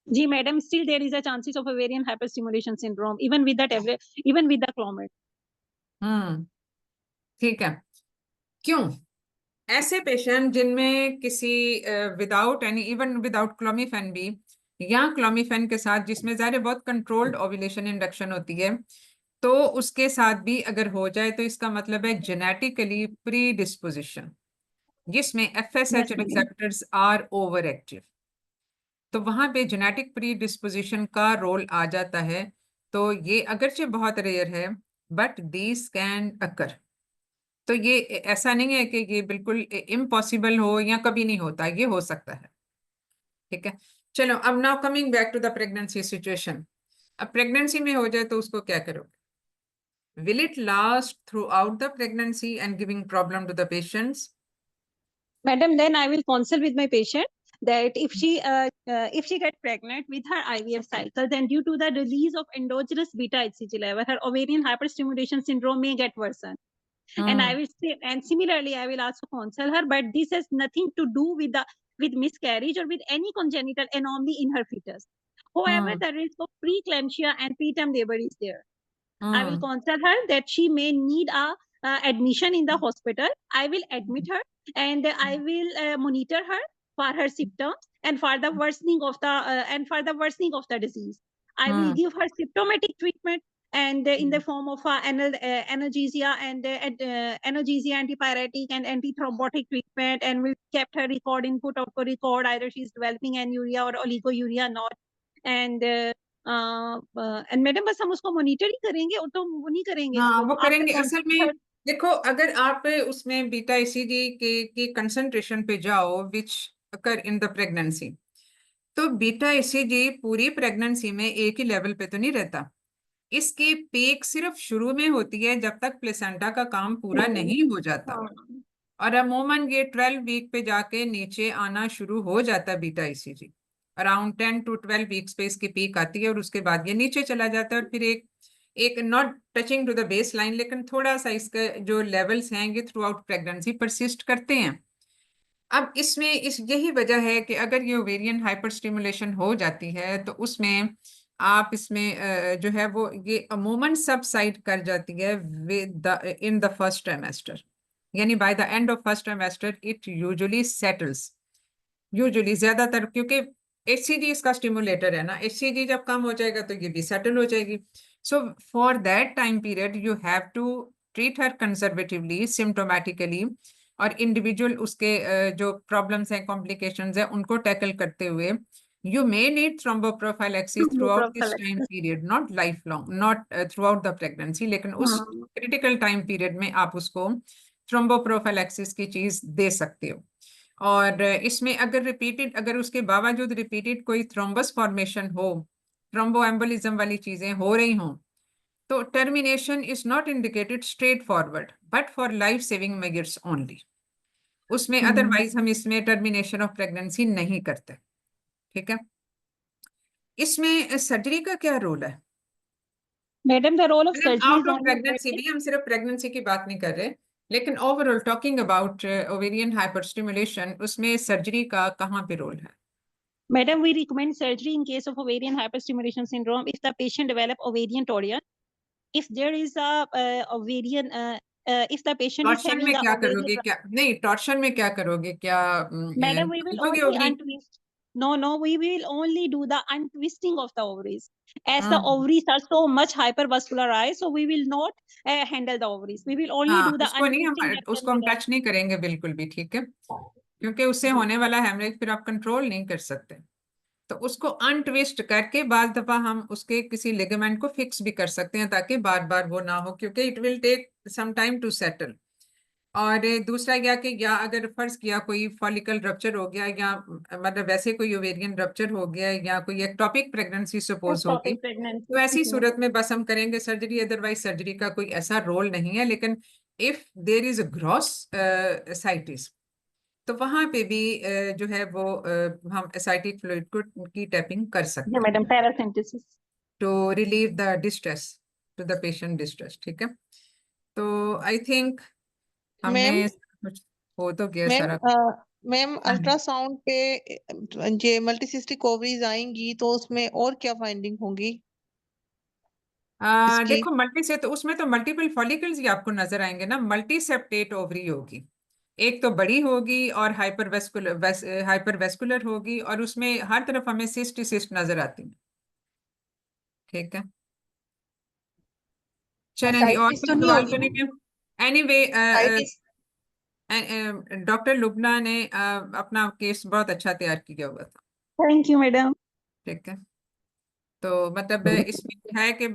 जी madam, still there is a chances of ovarian hyperstimulation syndrome even with that even with the clomid. ठीक है। क्यों? ऐसे पेशेंट जिनमें किसी without any, even without clomiphene भी, या क्लोमिफेन के साथ जिसमें ज़ाहिर है बहुत कंट्रोल्ड ओव्यूलेशन इंडक्शन होती है, तो उसके साथ भी अगर हो जाए तो इसका मतलब है जेनेटिकली प्री डिस्पोजिशन, जिसमें FSH receptors are overactive. तो वहां पे जेनेटिक प्री डिस्पोजिशन का रोल आ जाता है। तो ये अगरचे बहुत रेयर है, बट दीज कैन अकर। तो ये ऐसा नहीं है कि ये बिल्कुल इम्पॉसिबल हो या कभी नहीं होता, ये हो सकता है। ठीक है, चलो अब now coming back to the pregnancy situation. अब प्रेगनेंसी में हो जाए तो उसको क्या करोगे? Will it last throughout the pregnancy and giving problem to the patients? Madam, then I will counsel with my patient that if she get pregnant with her IVF cycle, then due to the release of endogenous beta HCG level, her ovarian hyperstimulation syndrome may get worsened. And I will say, and similarly, I will also counsel her, but this has nothing to do with miscarriage or with any congenital anomaly in her fetus. However, the risk of preeclampsia and preterm labor is there. I will counsel her that she may need a admission in the hospital. I will admit her and I will monitor her for her symptoms and for the worsening of the disease. I will give her symptomatic treatment and in the form of analgesia and analgesia, antipyretic and antithrombotic treatment, and will kept her record, input output record, either she's developing anuria or oligouria or not. And madam बस हम उसको monitor ही करेंगे, और तो वो नहीं करेंगे। हाँ, वो After करेंगे। असल में consult- देखो, अगर आप उसमें बीटा ICG के कंसंट्रेशन पे जाओ विच अकर इन द प्रेगनेंसी, तो बीटा ICG पूरी प्रेगनेंसी में एक ही लेवल पे तो नहीं रहता। इसकी पीक सिर्फ शुरू में होती है जब तक प्लेसेंटा का काम पूरा नहीं हो जाता, हाँ, और अमूमन ये 12 वीक पे जाके नीचे आना शुरू हो जाता है beta ICG। Around 10 to 12 weeks पे इसकी पीक आती है, और उसके बाद ये नीचे चला जाता है, और फिर एक not touching to the baseline, लेकिन थोड़ा सा इसके जो लेवल्स हैं ये थ्रू आउट प्रेगनेंसी परसिस्ट करते हैं। अब इसमें यही वजह है कि अगर ये ओवेरियन हाइपर स्टिमुलेशन हो जाती है तो उसमें आप इसमें जो है वो ये अमूमन सबसाइड कर जाती है with the in the first trimester, यानी by the end of first trimester it usually settles. Usually ज्यादातर, क्योंकि HCG इसका स्टिमुलेटर है ना, HCG जब कम हो जाएगा तो ये भी सेटल हो जाएगी. So for that time period you have to treat her conservatively, symptomatically, और इंडिविजुअल उसके जो प्रॉब्लम्स हैं, कॉम्प्लिकेशंस हैं, उनको टैकल करते हुए you may need thromboprophylaxis throughout this time period, not lifelong, not throughout the pregnancy, लेकिन उस critical time period में आप उसको thromboprophylaxis की चीज दे सकते हो. और इसमें अगर उसके बावजूद रिपीटेड कोई थ्रोम्बस फॉर्मेशन हो, थ्रोम्बोएम्बोलिज्म वाली चीजें हो रही हों, तो termination is not indicated straight forward but for life saving measures only. उसमें अदरवाइज हम इसमें टर्मिनेशन ऑफ प्रेगनेंसी नहीं करते. ठीक है. इसमें सर्जरी का क्या रोल है? Madam, the role of surgery out of pregnancy भी, हम सिर्फ प्रेगनेंसी की बात नहीं कर रहे, लेकिन overall talking about ovarian hyperstimulation, उसमें सर्जरी का कहाँ पे रोल है? Madam, we recommend surgery in case of ovarian hyperstimulation syndrome if the patient develop ovarian torsion. If there is a ovarian, if the patient is torsion having में the क्या ovarian, करोगे? क्या नहीं, torsion में क्या करोगे? क्या Madam, we will निकालोगे only ovary? untwist. No, we will only do the untwisting of the ovaries. As the हाँ ovaries are so much hypervascularized, so we will not handle the ovaries. We will only do the उसको नहीं, untwisting हम action उसको हम with the- touch नहीं करेंगे बिल्कुल भी. ठीक है. क्योंकि उससे होने वाला हेमरेज फिर आप कंट्रोल नहीं कर सकते. तो उसको अनट्विस्ट करके बाद दफा हम उसके किसी लिगामेंट को फिक्स भी कर सकते हैं ताकि बार बार वो ना हो, क्योंकि it will take some time to settle. और दूसरा क्या कि या अगर फर्ज किया कोई फॉलिकल रप्चर हो गया, या मतलब वैसे कोई ओवेरियन रप्चर हो गया, या कोई एक्टोपिक प्रेगनेंसी सपोज होगी, ectopic pregnancy. तो ऐसी सूरत में बस हम करेंगे सर्जरी. अदरवाइज सर्जरी का कोई ऐसा रोल नहीं है. लेकिन if there is a gross साइटिस, तो वहां पे भी जो है वो हम एसाइटिक फ्लूइड को की टैपिंग कर सकते Yeah, हैं madam, paracentesis. To relieve the distress, to the patient distress. ठीक है. तो आई थिंक हमने मैम कुछ हो तो गया मैम सारा. मैम हाँ. अल्ट्रासाउंड पे जे मल्टीसिस्टिक ओवरीज आएंगी तो उसमें और क्या फाइंडिंग होगी इसकी? देखो, मल्टी से तो उसमें तो मल्टीपल फॉलिकल्स ही आपको नजर आएंगे ना. मल्टी सेप्टेट ओवरी होगी, एक तो बड़ी होगी और हाइपरवेस्कुलर होगी, और उसमें हर तरफ हमें सिस्ट ही सिस्ट नजर आती है. ठीक है. चलेंगे. और साइटिस कोई तो नहीं सवाल होगी तो ना? नहीं है? एनीवे, साइटिस डॉक्टर लुबना ने अपना केस बहुत अच्छा तैयार किया हुआ था. Thank you, madam. ठीक है. तो मतलब इसमें है कि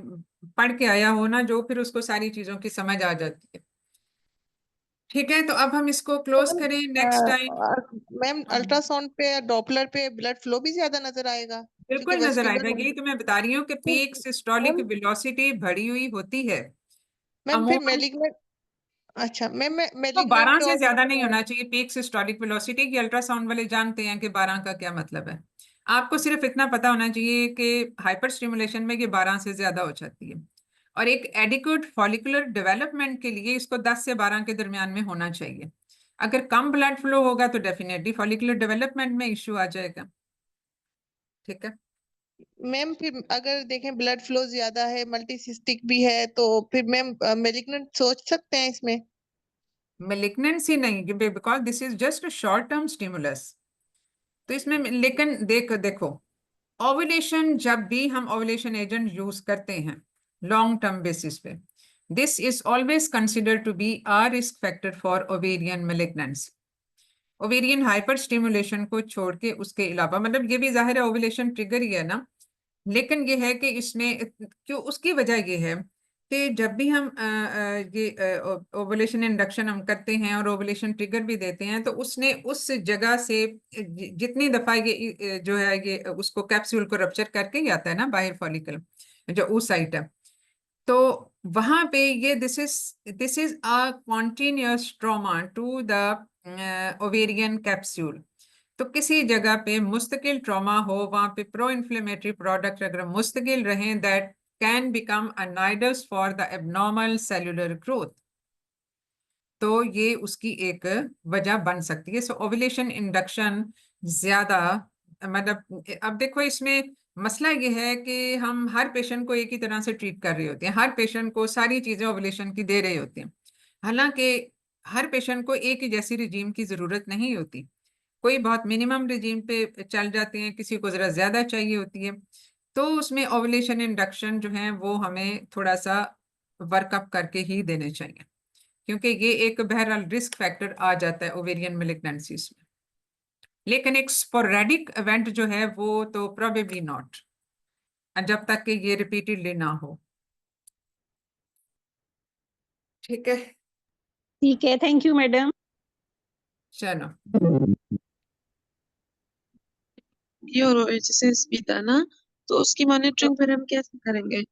पढ़ के आया हो ना जो, फिर उसको सारी चीजों की समझ आ जाती है. ठीक है. तो अब हम इसको क्लोज करें. नेक्स्ट टाइम मैम अल्ट्रासाउंड पे या डॉपलर पे ब्लड फ्लो भी ज्यादा नजर आएगा क्योंकि बिल्कुल नजर आएगा. वेस्कुलर यही तो मैं बता रही हूँ कि पीक सिस्टोलिक मैम वेलोसिटी बढ़ी हुई होती है मैम फिर अमूमन. मेलिग्नेंट, अच्छा मैम तो 12 मेलिग्नेंट से और ज्यादा नहीं होना चाहिए पीक सिस्टोलिक वेलोसिटी की. अल्ट्रासाउंड वाले जानते हैं कि 12 का क्या मतलब है. आपको सिर्फ इतना पता होना चाहिए कि हाइपर स्टिमुलेशन में ये 12 से ज्यादा हो जाती है, और एक एडिक्वेट फॉलिकुलर डेवलपमेंट के लिए इसको 10 से 12 के दरमियान में होना चाहिए. अगर कम ब्लड फ्लो होगा तो डेफिनेटली फॉलिकुलर डेवलपमेंट में इश्यू आ जाएगा. ठीक है. मैम फिर अगर देखें ब्लड फ्लो ज्यादा है, मल्टीसिस्टिक भी है, तो फिर मैम मेलिग्नेंट सोच सकते हैं इसमें? मेलिग्नेंसी नहीं, because this is just a short term stimulus. तो इसमें लेकिन देखो, ओवुलेशन, जब भी हम ओवुलेशन एजेंट यूज करते हैं लॉन्ग टर्म बेसिस पे, this is always considered to be a risk factor for ovarian malignancy. Ovarian hyper stimulation को छोड़ के उसके अलावा, मतलब ये भी जाहिर है ओवुलेशन ट्रिगर ही है ना, लेकिन ये है कि इसमें क्यों, उसकी वजह ये है कि जब भी हम ये ओवुलेशन इंडक्शन हम करते हैं और ओवुलेशन ट्रिगर भी देते हैं, तो उसने उस जगह से जितनी दफा ये जो है ये उसको कैप्सूल को रप्चर करके ही आता है ना बाहर फॉलिकल, जो उस साइट है, तो वहां पे ये this is a continuous trauma to the ovarian capsule. तो किसी जगह पे मुस्तकिल ट्रॉमा हो, वहां पे प्रो इन्फ्लेमेटरी प्रोडक्ट अगर मुस्तकिल रहें, that can become a nidus for the abnormal cellular growth. तो ये उसकी एक वजह बन सकती है. सो ओवुलेशन इंडक्शन ज्यादा, मतलब अब देखो इसमें मसला ये है कि हम हर पेशेंट को एक ही तरह से ट्रीट कर रहे होते हैं, हर पेशेंट को सारी चीजें ओवुलेशन की दे रहे होते हैं. हालांकि हर पेशेंट को एक ही जैसी रिजीम की जरूरत नहीं होती. कोई बहुत मिनिमम रिजीम पे चल जाते हैं, किसी को जरा ज्यादा चाहिए होती है, तो उसमें ओवुलेशन इंडक्शन जो है वो हमें थोड़ा सा वर्कअप करके ही देने चाहिए, क्योंकि ये एक बहरहाल रिस्क फैक्टर आ जाता है ओवेरियन मैलिग्नेंसीज में। लेकिन एक स्पोरेडिक इवेंट जो है वो तो प्रोबेबली नॉट, जब तक कि ये रिपीटेडली ना हो। ठीक है, ठीक है, थैंक यू मैडम। चलो। ये और OHSS भी था ना, तो उसकी मॉनिटरिंग फिर हम कैसे करेंगे?